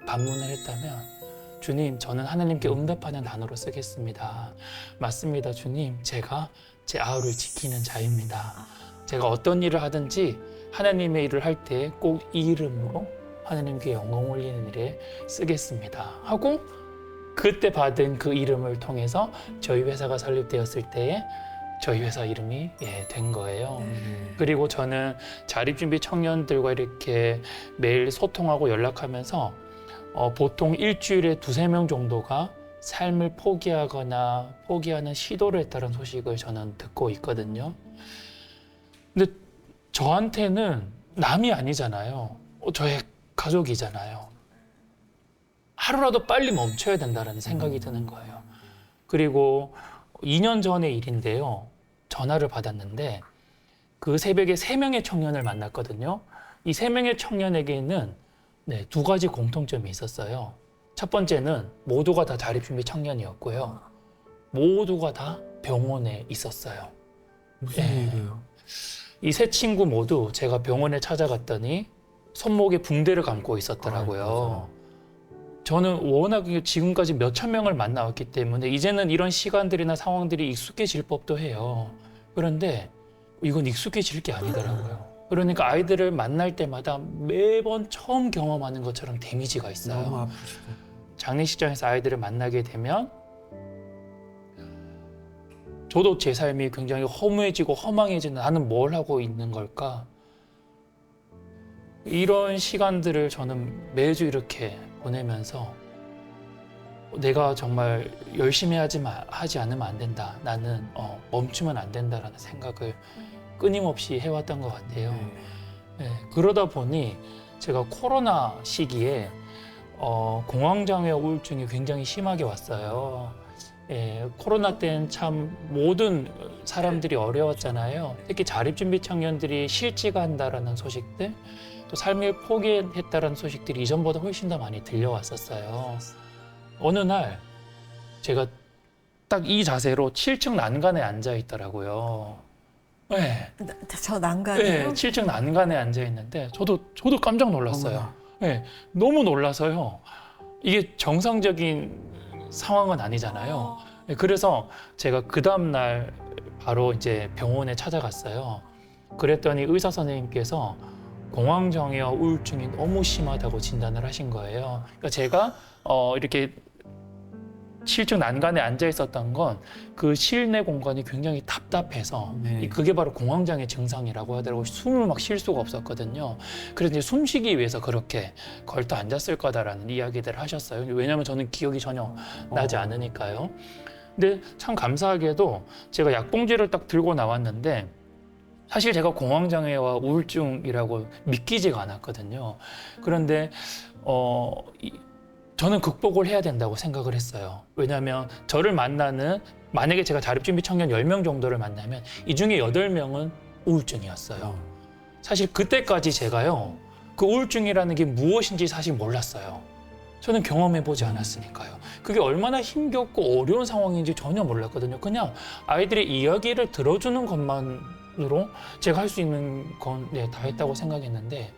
했다면 주님, 저는 하나님께 응답하는 단어로 쓰겠습니다. 맞습니다, 주님. 제가 제 아우를 지키는 자입니다. 제가 어떤 일을 하든지 하나님의 일을 할 때 꼭 이 이름으로 하나님께 영광 올리는 일에 쓰겠습니다. 하고 그때 받은 그 이름을 통해서 저희 회사가 설립되었을 때에 저희 회사 이름이 된 거예요. 그리고 저는 자립준비 청년들과 이렇게 매일 소통하고 연락하면서 보통 일주일에 2-3명 정도가 삶을 포기하거나 포기하는 시도를 했다는 소식을 저는 듣고 있거든요. 근데 저한테는 남이 아니잖아요. 저의 가족이잖아요. 하루라도 빨리 멈춰야 된다는 생각이 드는 거예요. 그리고 2년 전의 일인데요. 전화를 받았는데 그 새벽에 3명의 청년을 만났거든요. 이 3명의 청년에게는 2가지 공통점이 있었어요. 첫 번째는 모두가 다 자립준비 청년이었고요. 모두가 다 병원에 있었어요. 무슨 일이에요? 이 세 친구 모두 제가 병원에 찾아갔더니 손목에 붕대를 감고 있었더라고요. 저는 워낙 지금까지 몇천 명을 만나왔기 때문에 이제는 이런 시간들이나 상황들이 익숙해질 법도 해요. 그런데 이건 익숙해질 게 아니더라고요. 그러니까 아이들을 만날 때마다 매번 처음 경험하는 것처럼 데미지가 있어요. 너무 아프시죠. 장례식장에서 아이들을 만나게 되면 저도 제 삶이 굉장히 허무해지고 허망해지는 나는 뭘 하고 있는 걸까? 이런 시간들을 저는 매주 이렇게 보내면서 내가 정말 열심히 하지 않으면 안 된다. 나는 멈추면 안 된다라는 생각을 끊임없이 해왔던 것 같아요. 네, 그러다 보니 제가 코로나 시기에 공황장애 우울증이 굉장히 심하게 왔어요. 예, 코로나 때는 참 모든 사람들이 어려웠잖아요. 특히 자립준비 청년들이 실직을 한다라는 소식들, 또 삶을 포기했다라는 소식들이 이전보다 훨씬 더 많이 들려왔었어요. 어느 날 제가 딱 이 자세로 7층 난간에 앉아 있더라고요. 네. 저 난간이요? 네, 7층 난간에 앉아 있는데 저도 깜짝 놀랐어요. 네, 너무 놀라서요. 이게 정상적인 상황은 아니잖아요. 네, 그래서 제가 그 다음 날 바로 이제 병원에 찾아갔어요. 그랬더니 의사 선생님께서 공황장애와 우울증이 너무 심하다고 진단을 하신 거예요. 그러니까 제가 이렇게 7층 난간에 앉아 있었던 건 그 실내 공간이 굉장히 답답해서 네. 그게 바로 공황장애 증상이라고 하더라고요. 숨을 막 쉴 수가 없었거든요. 그래서 이제 숨 쉬기 위해서 그렇게 걸터 앉았을 거다라는 이야기들을 하셨어요. 왜냐하면 저는 기억이 전혀 나지 않으니까요. 근데 참 감사하게도 제가 약봉지를 딱 들고 나왔는데 사실 제가 공황장애와 우울증이라고 믿기지가 않았거든요. 그런데 저는 극복을 해야 된다고 생각을 했어요. 왜냐하면 저를 만나는 만약에 제가 자립준비 청년 10명 정도를 만나면 이 중에 8명은 우울증이었어요. 사실 그때까지 제가요. 그 우울증이라는 게 무엇인지 사실 몰랐어요. 저는 경험해보지 않았으니까요. 그게 얼마나 힘겹고 어려운 상황인지 전혀 몰랐거든요. 그냥 아이들의 이야기를 들어주는 것만으로 제가 할 수 있는 건 다 했다고 생각했는데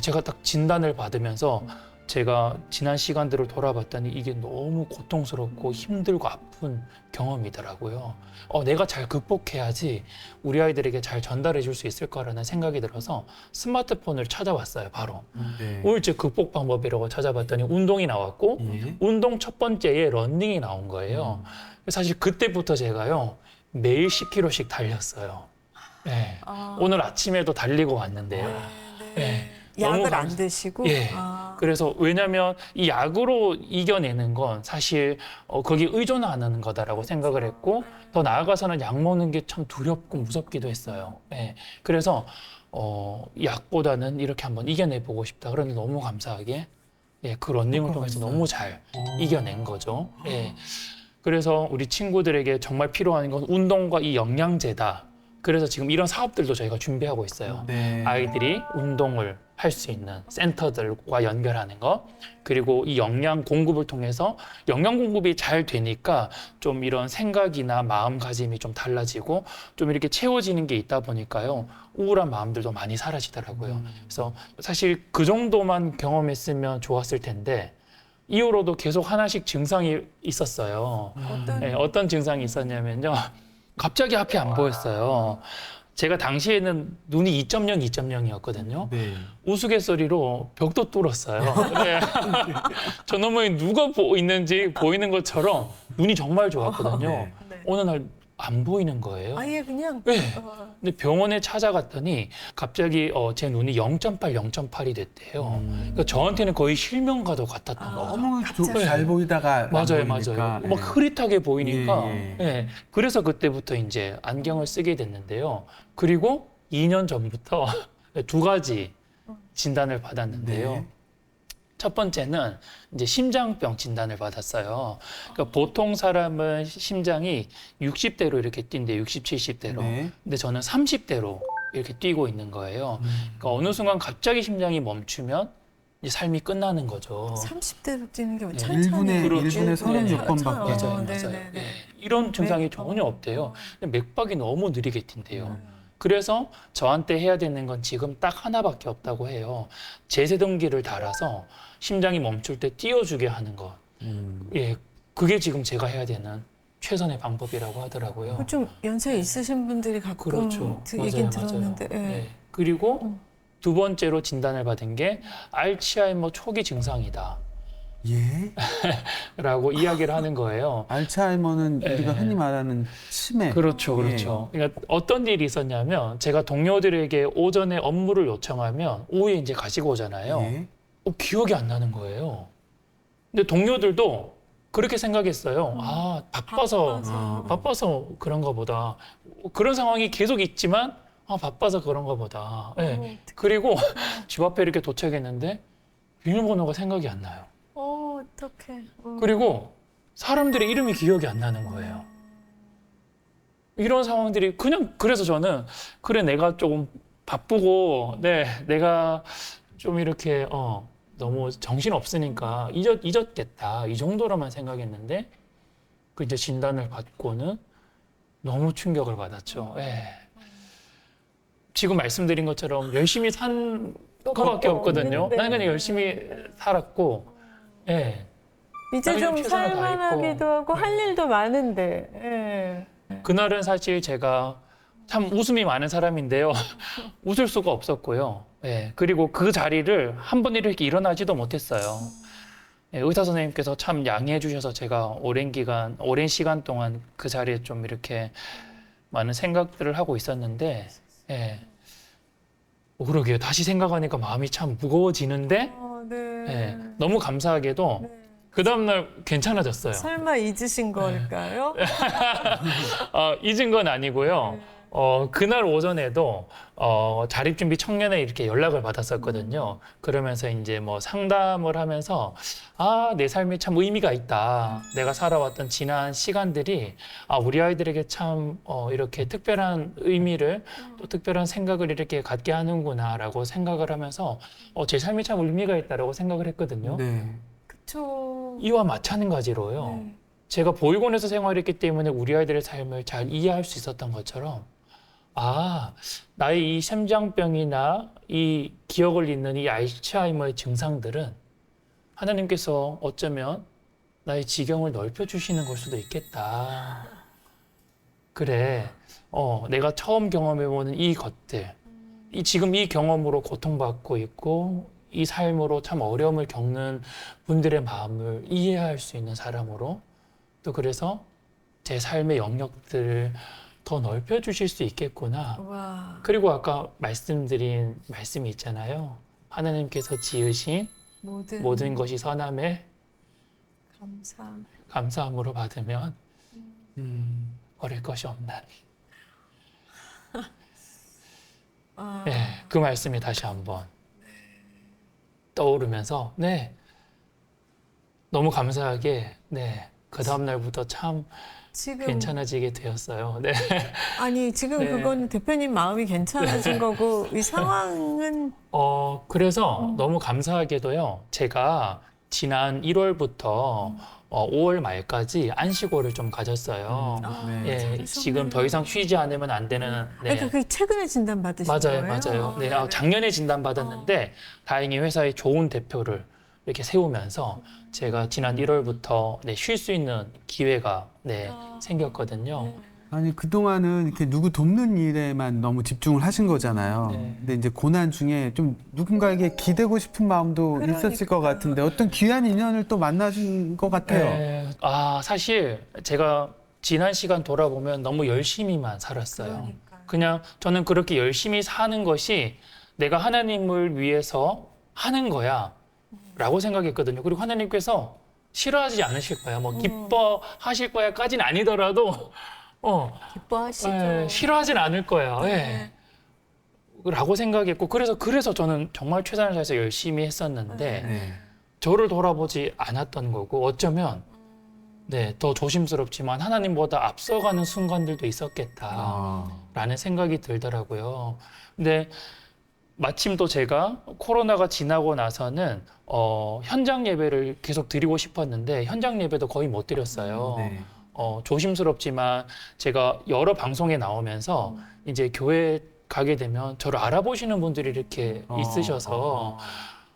제가 딱 진단을 받으면서 제가 지난 시간들을 돌아봤더니 이게 너무 고통스럽고 힘들고 아픈 경험이더라고요. 내가 잘 극복해야지 우리 아이들에게 잘 전달해 줄 수 있을 거라는 생각이 들어서 스마트폰을 찾아왔어요, 바로. 네. 우울증 극복 방법이라고 찾아봤더니 운동이 나왔고 예. 운동 첫 번째에 러닝이 나온 거예요. 사실 그때부터 제가요, 매일 10km씩 달렸어요. 네. 오늘 아침에도 달리고 왔는데요. 네. 너무 약을 안 드시고? 예. 그래서 왜냐하면 이 약으로 이겨내는 건 사실 거기 의존하는 거다라고 생각을 했고 더 나아가서는 약 먹는 게 참 두렵고 무섭기도 했어요. 예. 그래서 약보다는 이렇게 한번 이겨내보고 싶다. 그런데 너무 감사하게 그 런닝을 통해서 너무 잘 이겨낸 거죠. 예. 그래서 우리 친구들에게 정말 필요한 건 운동과 이 영양제다. 그래서 지금 이런 사업들도 저희가 준비하고 있어요. 네. 아이들이 운동을 할 수 있는 센터들과 연결하는 거, 그리고 이 영양 공급을 통해서 영양 공급이 잘 되니까 좀 이런 생각이나 마음가짐이 좀 달라지고 좀 이렇게 채워지는 게 있다 보니까요, 우울한 마음들도 많이 사라지더라고요. 그래서 사실 그 정도만 경험했으면 좋았을 텐데 이후로도 계속 하나씩 증상이 있었어요. 어떤 증상이 있었냐면요, 갑자기 앞이 안 보였어요. 제가 당시에는 눈이 2.0, 2.0이었거든요. 네. 우스갯소리로 벽도 뚫었어요. 네. 저놈의 누가 있는지 보이는 것처럼 눈이 정말 좋았거든요. 네. 어느 날 안 보이는 거예요. 아예 그냥 네. 근데 병원에 찾아갔더니 갑자기 제 눈이 0.8, 0.8이 됐대요. 그러니까 저한테는 거의 실명과도 같았던 거죠. 너무 갑자기. 잘 보이다가 안 맞아요, 보이니까. 맞아요. 막 흐릿하게 보이니까. 예, 예. 그래서 그때부터 이제 안경을 쓰게 됐는데요. 그리고 2년 전부터 2가지 진단을 받았는데요. 네. 첫 번째는 이제 심장병 진단을 받았어요. 그러니까 보통 사람은 심장이 60대로 이렇게 뛴대, 60, 70대로. 네. 근데 저는 30대로 이렇게 뛰고 있는 거예요. 그러니까 어느 순간 갑자기 심장이 멈추면 이제 삶이 끝나는 거죠. 30대로 뛰는 게 네. 천천히. 1분에 그렇죠. 36번밖에. 맞아요, 네, 맞아요. 네, 네. 예. 이런 증상이 맥박. 전혀 없대요. 근데 맥박이 너무 느리게 뛴대요. 그래서 저한테 해야 되는 건 지금 딱 하나밖에 없다고 해요. 제세동기를 달아서 심장이 멈출 때 띄워주게 하는 것. 예, 그게 지금 제가 해야 되는 최선의 방법이라고 하더라고요. 좀 연세 있으신 분들이 가끔 그렇죠. 얘긴 맞아요, 들었는데. 맞아요. 예. 예. 그리고 두 번째로 진단을 받은 게 알츠하이머 초기 증상이다. 예? 라고 이야기를 하는 거예요. 알츠하이머는 예. 우리가 흔히 말하는 치매. 그렇죠, 그렇죠. 그러니까 어떤 일이 있었냐면 제가 동료들에게 오전에 업무를 요청하면 오후에 이제 가지고 오잖아요. 예. 기억이 안 나는 거예요. 근데 동료들도 그렇게 생각했어요. 아, 바빠서 그런가 보다. 그런 상황이 계속 있지만 바빠서 그런가 보다. 예. 그리고 집 앞에 이렇게 도착했는데 비밀번호가 생각이 안 나요. 어떡해. 그리고 사람들의 이름이 기억이 안 나는 거예요. 이런 상황들이 그냥 그래서 저는 그래 내가 조금 바쁘고 내가 좀 이렇게 너무 정신 없으니까 잊었겠다 이 정도로만 생각했는데 그 이제 진단을 받고는 너무 충격을 받았죠. 예. 지금 말씀드린 것처럼 열심히 산 거밖에 없거든요. 없는데. 나는 그냥 열심히 살았고, 예. 이제 나는 좀 최선을 살만하기도 다했고. 하고 할 일도 많은데. 예. 그날은 사실 제가 참 웃음이 많은 사람인데요. 웃을 수가 없었고요. 예. 그리고 그 자리를 한 번 이렇게 일어나지도 못했어요. 예, 의사 선생님께서 참 양해해 주셔서 제가 오랜 시간 동안 그 자리에 좀 이렇게 많은 생각들을 하고 있었는데, 예. 그러게요. 다시 생각하니까 마음이 참 무거워지는데, 네. 예. 너무 감사하게도 네. 그 다음날 괜찮아졌어요. 설마 잊으신 걸까요? 잊은 건 아니고요. 그날 오전에도 자립준비 청년회 이렇게 연락을 받았었거든요. 그러면서 이제 뭐 상담을 하면서 내 삶에 참 의미가 있다. 내가 살아왔던 지난 시간들이 우리 아이들에게 참 이렇게 특별한 의미를 또 특별한 생각을 이렇게 갖게 하는구나라고 생각을 하면서 제 삶에 참 의미가 있다라고 생각을 했거든요. 네. 그쵸. 이와 마찬가지로요. 네. 제가 보육원에서 생활했기 때문에 우리 아이들의 삶을 잘 이해할 수 있었던 것처럼 나의 이 심장병이나 이 기억을 잃는 이 알츠하이머의 증상들은 하나님께서 어쩌면 나의 지경을 넓혀주시는 걸 수도 있겠다. 그래, 내가 처음 경험해보는 이 것들, 지금 이 경험으로 고통받고 있고 이 삶으로 참 어려움을 겪는 분들의 마음을 이해할 수 있는 사람으로 또 그래서 제 삶의 영역들을 더 넓혀주실 수 있겠구나. 와. 그리고 아까 말씀드린 말씀이 있잖아요. 하나님께서 지으신 모든 것이 선함에 감사함으로 받으면 버릴 것이 없나니. 네, 그 말씀이 다시 한번 떠오르면서 너무 감사하게 그 다음 날부터 참 지금 괜찮아지게 되었어요. 네. 아니 지금 네. 그건 대표님 마음이 괜찮아진 거고 이 상황은 그래서 너무 감사하게도요. 제가 지난 1월부터 5월 말까지 안식월을 좀 가졌어요. 네. 예, 잘하셨네요. 지금 더 이상 쉬지 않으면 안 되는. 네. 그러니까 그게 최근에 진단 받으신 거예요? 맞아요. 네, 네. 작년에 진단받았는데 다행히 회사에 좋은 대표를 이렇게 세우면서 제가 지난 1월부터 쉴 수 있는 기회가 생겼거든요. 아니 그동안은 이렇게 누구 돕는 일에만 너무 집중을 하신 거잖아요. 네. 근데 이제 고난 중에 좀 누군가에게 기대고 싶은 마음도 있었을 것 같은데 어떤 귀한 인연을 또 만나신 것 같아요. 네. 사실 제가 지난 시간 돌아보면 너무 열심히만 살았어요. 그러니까요. 그냥 저는 그렇게 열심히 사는 것이 내가 하나님을 위해서 하는 거야 라고 생각했거든요. 그리고 하나님께서 싫어하지 않으실 거야. 뭐 기뻐하실 거야까지는 아니더라도 기뻐하시죠. 싫어하진 않을 거야. 네. 라고 생각했고 그래서 저는 정말 최선을 다해서 열심히 했었는데 네. 저를 돌아보지 않았던 거고 어쩌면 더 조심스럽지만 하나님보다 앞서가는 순간들도 있었겠다라는 생각이 들더라고요. 근데 마침 또 제가 코로나가 지나고 나서는 현장 예배를 계속 드리고 싶었는데 현장 예배도 거의 못 드렸어요. 네. 조심스럽지만 제가 여러 방송에 나오면서 이제 교회 가게 되면 저를 알아보시는 분들이 이렇게 있으셔서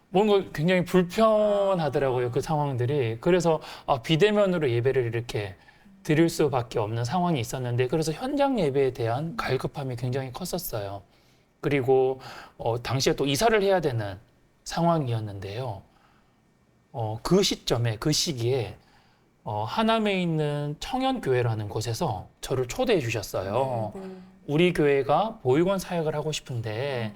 뭔가 굉장히 불편하더라고요. 그 상황들이. 그래서 비대면으로 예배를 이렇게 드릴 수밖에 없는 상황이 있었는데 그래서 현장 예배에 대한 갈급함이 굉장히 컸었어요. 그리고 당시에 또 이사를 해야 되는 상황이었는데요. 그 시기에 하남에 있는 청년교회라는 곳에서 저를 초대해 주셨어요. 우리 교회가 보육원 사역을 하고 싶은데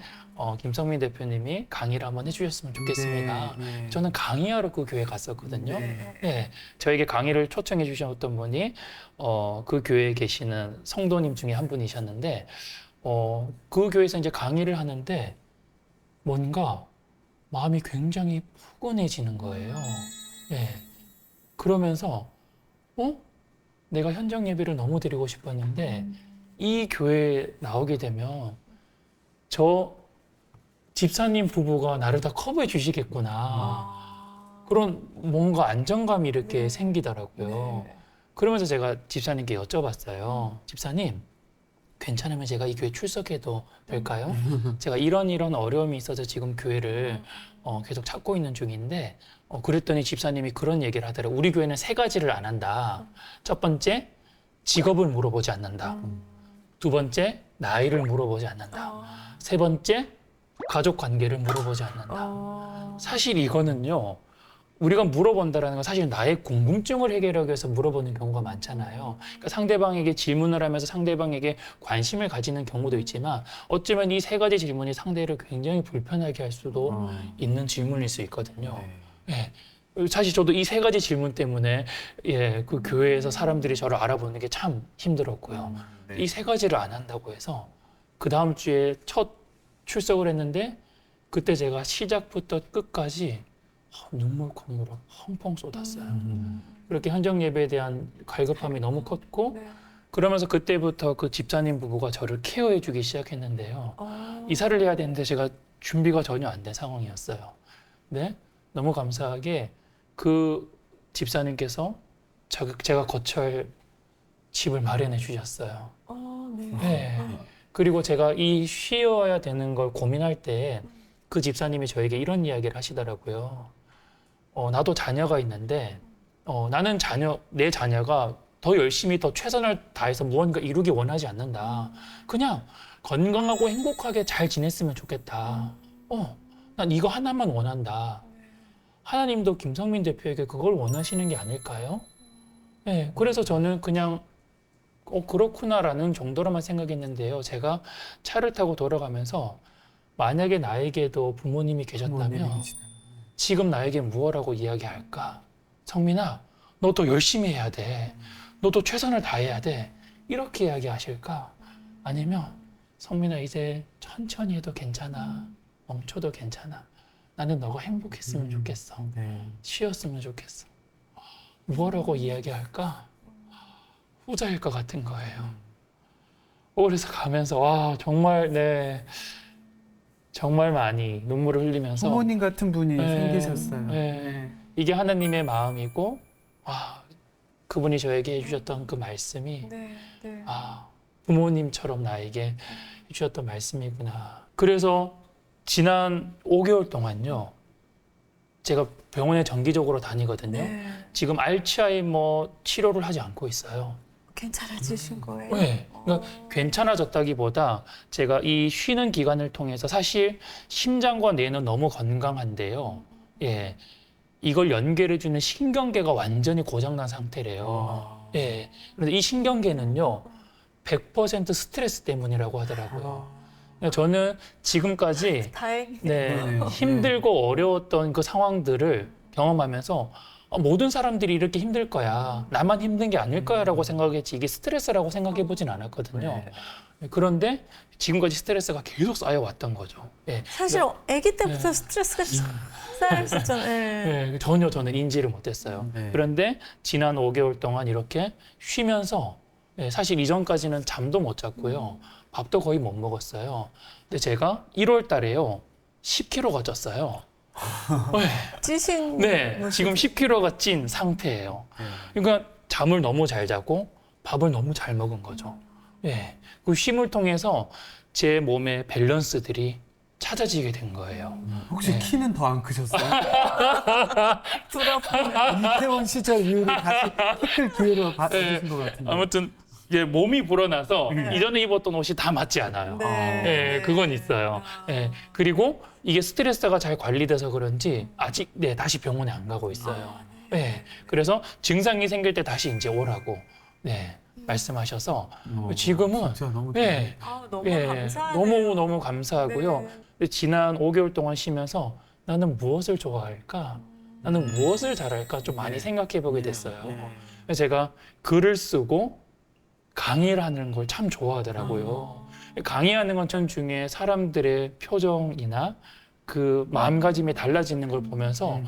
김성민 대표님이 강의를 한번 해주셨으면 좋겠습니다. 네. 저는 강의하러 그 교회 갔었거든요. 네. 저에게 강의를 초청해 주셨던 분이 그 교회에 계시는 성도님 중에 한 분이셨는데 그 교회에서 이제 강의를 하는데 뭔가 마음이 굉장히 푸근해지는 거예요. 그러면서 내가 현장 예배를 너무 드리고 싶었는데 이 교회에 나오게 되면 저 집사님 부부가 나를 다 커버해 주시겠구나. 그런 뭔가 안정감이 이렇게 생기더라고요. 그러면서 제가 집사님께 여쭤봤어요. 집사님, 괜찮으면 제가 이 교회 출석해도 될까요? 제가 이런 어려움이 있어서 지금 교회를 계속 찾고 있는 중인데 그랬더니 집사님이 그런 얘기를 하더라고요. 우리 교회는 3가지를 안 한다. 첫 번째, 직업을 물어보지 않는다. 두 번째, 나이를 물어보지 않는다. 세 번째, 가족 관계를 물어보지 않는다. 사실 이거는요. 우리가 물어본다라는 건 사실 나의 궁금증을 해결하기 위해서 물어보는 경우가 많잖아요. 그러니까 상대방에게 질문을 하면서 상대방에게 관심을 가지는 경우도 있지만 어쩌면 이 3가지 질문이 상대를 굉장히 불편하게 할 수도 있는 질문일 수 있거든요. 예. 사실 저도 이 3가지 질문 때문에 그 교회에서 사람들이 저를 알아보는 게 참 힘들었고요. 이 3가지를 안 한다고 해서 그 다음 주에 첫 출석을 했는데 그때 제가 시작부터 끝까지 눈물콧물을 펑펑 쏟았어요. 그렇게 현장 예배에 대한 갈급함이 너무 컸고 그러면서 그때부터 그 집사님 부부가 저를 케어해 주기 시작했는데요. 이사를 해야 되는데 제가 준비가 전혀 안 된 상황이었어요. 네? 너무 감사하게 그 집사님께서 제가 거처할 집을 마련해 주셨어요. 네. 그리고 제가 이 쉬어야 되는 걸 고민할 때 그 집사님이 저에게 이런 이야기를 하시더라고요. 나도 자녀가 있는데 나는 내 자녀가 더 열심히 더 최선을 다해서 무언가 이루기 원하지 않는다. 그냥 건강하고 행복하게 잘 지냈으면 좋겠다. 난 이거 하나만 원한다. 하나님도 김성민 대표에게 그걸 원하시는 게 아닐까요? 네, 그래서 저는 그냥 그렇구나라는 정도로만 생각했는데요. 제가 차를 타고 돌아가면서 만약에 나에게도 부모님이 계셨다면 지금 나에게 무엇라고 이야기할까? 성민아, 너 더 열심히 해야 돼. 너 더 최선을 다해야 돼. 이렇게 이야기하실까? 아니면 성민아, 이제 천천히 해도 괜찮아. 멈춰도 괜찮아. 나는 너가 행복했으면 좋겠어. 쉬었으면 좋겠어. 무엇라고 이야기할까? 후자일 것 같은 거예요. 그래서 가면서 와 정말 정말 많이 눈물을 흘리면서 부모님 같은 분이 생기셨어요. 이게 하나님의 마음이고 그분이 저에게 해주셨던 그 말씀이 부모님처럼 나에게 해주셨던 말씀이구나. 그래서 지난 5개월 동안요. 제가 병원에 정기적으로 다니거든요. 지금 알츠하이머 치료를 하지 않고 있어요. 괜찮아지신 거예요? 네. 그러니까 괜찮아졌다기보다 제가 이 쉬는 기간을 통해서 사실 심장과 뇌는 너무 건강한데요. 예. 이걸 연결해주는 신경계가 완전히 고장난 상태래요. 예. 그런데 이 신경계는요, 100% 스트레스 때문이라고 하더라고요. 저는 지금까지 다행이네요. 힘들고 어려웠던 그 상황들을 경험하면서 모든 사람들이 이렇게 힘들 거야. 나만 힘든 게 아닐 거야라고 생각했지 이게 스트레스라고 생각해 보진 않았거든요. 그런데 지금까지 스트레스가 계속 쌓여왔던 거죠. 예. 사실 아기 때부터 스트레스가 쌓여있었잖아요. 전혀 저는 인지를 못했어요. 그런데 지난 5개월 동안 이렇게 쉬면서 사실 이전까지는 잠도 못 잤고요. 밥도 거의 못 먹었어요. 근데 제가 1월 달에요. 10kg가 쪘어요. 찌신 지금 10kg가 찐 상태예요. 그러니까 잠을 너무 잘 자고 밥을 너무 잘 먹은 거죠. 그 쉼을 통해서 제 몸의 밸런스들이 찾아지게 된 거예요. 혹시 키는 더 안 크셨어요? 부럽다. 이태원 시절 이후로 다시 키클 기회를 받으신 것 같은데. 아무튼 몸이 불어나서 이전에 입었던 옷이 다 맞지 않아요. 그건 있어요. 그리고 이게 스트레스가 잘 관리돼서 그런지 아직 다시 병원에 안 가고 있어요. 그래서 증상이 생길 때 다시 이제 오라고 말씀하셔서 지금은 진짜 너무 너무 감사하네요. 너무 감사하고요. 지난 5개월 동안 쉬면서 나는 무엇을 좋아할까? 나는 무엇을 잘할까? 좀 많이 생각해 보게 됐어요. 그래서 제가 글을 쓰고 강의를 하는 걸 참 좋아하더라고요. 강의하는 건 전 중에 사람들의 표정이나 그 마음가짐이 달라지는 걸 보면서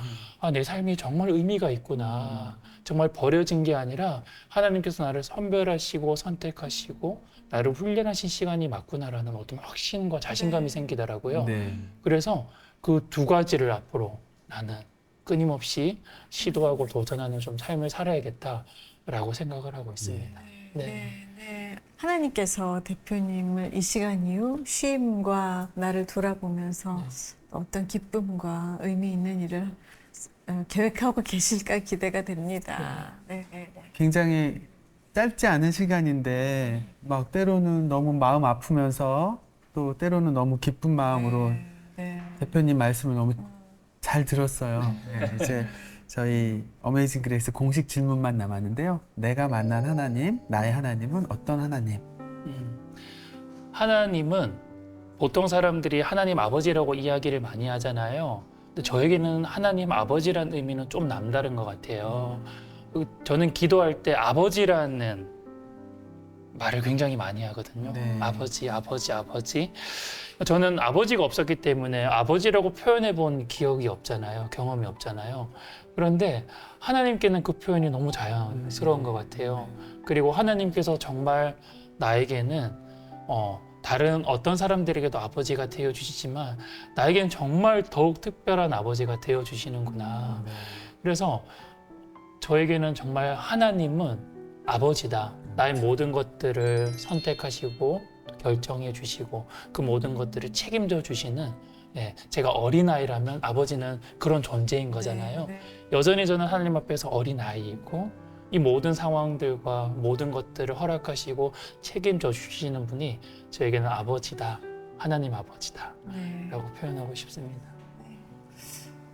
내 삶이 정말 의미가 있구나. 정말 버려진 게 아니라 하나님께서 나를 선별하시고 선택하시고 나를 훈련하신 시간이 맞구나라는 어떤 확신과 자신감이 생기더라고요. 그래서 그 2가지를 앞으로 나는 끊임없이 시도하고 도전하는 좀 삶을 살아야겠다라고 생각을 하고 있습니다. 하나님께서 대표님을 이 시간 이후 쉼과 나를 돌아보면서 어떤 기쁨과 의미 있는 일을 계획하고 계실까 기대가 됩니다. 네. 굉장히 짧지 않은 시간인데 막 때로는 너무 마음 아프면서 또 때로는 너무 기쁜 마음으로 네. 대표님 말씀을 너무 잘 들었어요. 네, 이제 저희 어메이징 그레이스 공식 질문만 남았는데요. 내가 만난 하나님, 나의 하나님은 어떤 하나님? 하나님은 보통 사람들이 하나님 아버지라고 이야기를 많이 하잖아요. 근데 저에게는 하나님 아버지라는 의미는 좀 남다른 것 같아요. 저는 기도할 때 아버지라는 말을 굉장히 많이 하거든요. 네. 아버지. 저는 아버지가 없었기 때문에 아버지라고 표현해 본 기억이 없잖아요. 경험이 없잖아요. 그런데 하나님께는 그 표현이 너무 자연스러운 것 같아요. 그리고 하나님께서 정말 나에게는 다른 어떤 사람들에게도 아버지가 되어주시지만 나에게는 정말 더욱 특별한 아버지가 되어주시는구나. 그래서 저에게는 정말 하나님은 아버지다. 나의 모든 것들을 선택하시고 결정해 주시고 그 모든 것들을 책임져 주시는, 제가 어린아이라면 아버지는 그런 존재인 거잖아요. 네. 여전히 저는 하나님 앞에서 어린아이이고 이 모든 상황들과 모든 것들을 허락하시고 책임져 주시는 분이 저에게는 아버지다. 하나님 아버지다. 네. 라고 표현하고 싶습니다.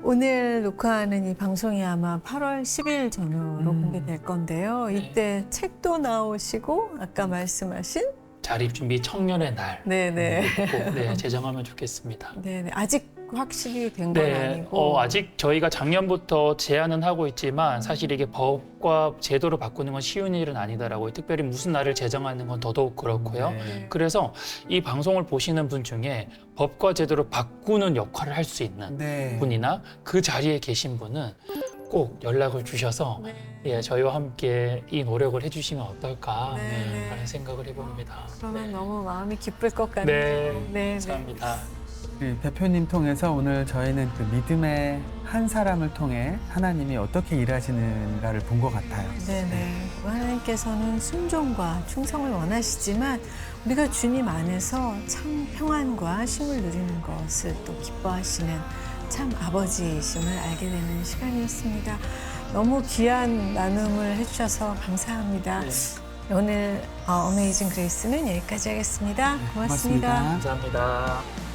오늘 녹화하는 이 방송이 아마 8월 10일 전후로 공개될 건데요. 이때 책도 나오시고 아까 말씀하신 자립준비 청년의 날 네네. 꼭 제정하면 좋겠습니다. 네네. 아직 확실히 된 건 아니고 아직 저희가 작년부터 제안은 하고 있지만 사실 이게 법과 제도로 바꾸는 건 쉬운 일은 아니다라고, 특별히 무슨 날을 제정하는 건 더더욱 그렇고요. 네. 그래서 이 방송을 보시는 분 중에 법과 제도를 바꾸는 역할을 할 수 있는 네. 분이나 그 자리에 계신 분은 꼭 연락을 주셔서 저희와 함께 이 노력을 해주시면 어떨까라는 생각을 해봅니다. 그러면 너무 마음이 기쁠 것 같네요. 네. 감사합니다. 대표님 통해서 오늘 저희는 그 믿음의 한 사람을 통해 하나님이 어떻게 일하시는가를 본 것 같아요. 네네. 하나님께서는 순종과 충성을 원하시지만 우리가 주님 안에서 참 평안과 쉼을 누리는 것을 또 기뻐하시는 참 아버지이심을 알게 되는 시간이었습니다. 너무 귀한 나눔을 해주셔서 감사합니다. 오늘 어메이징 그레이스는 여기까지 하겠습니다. 고맙습니다. 고맙습니다. 감사합니다.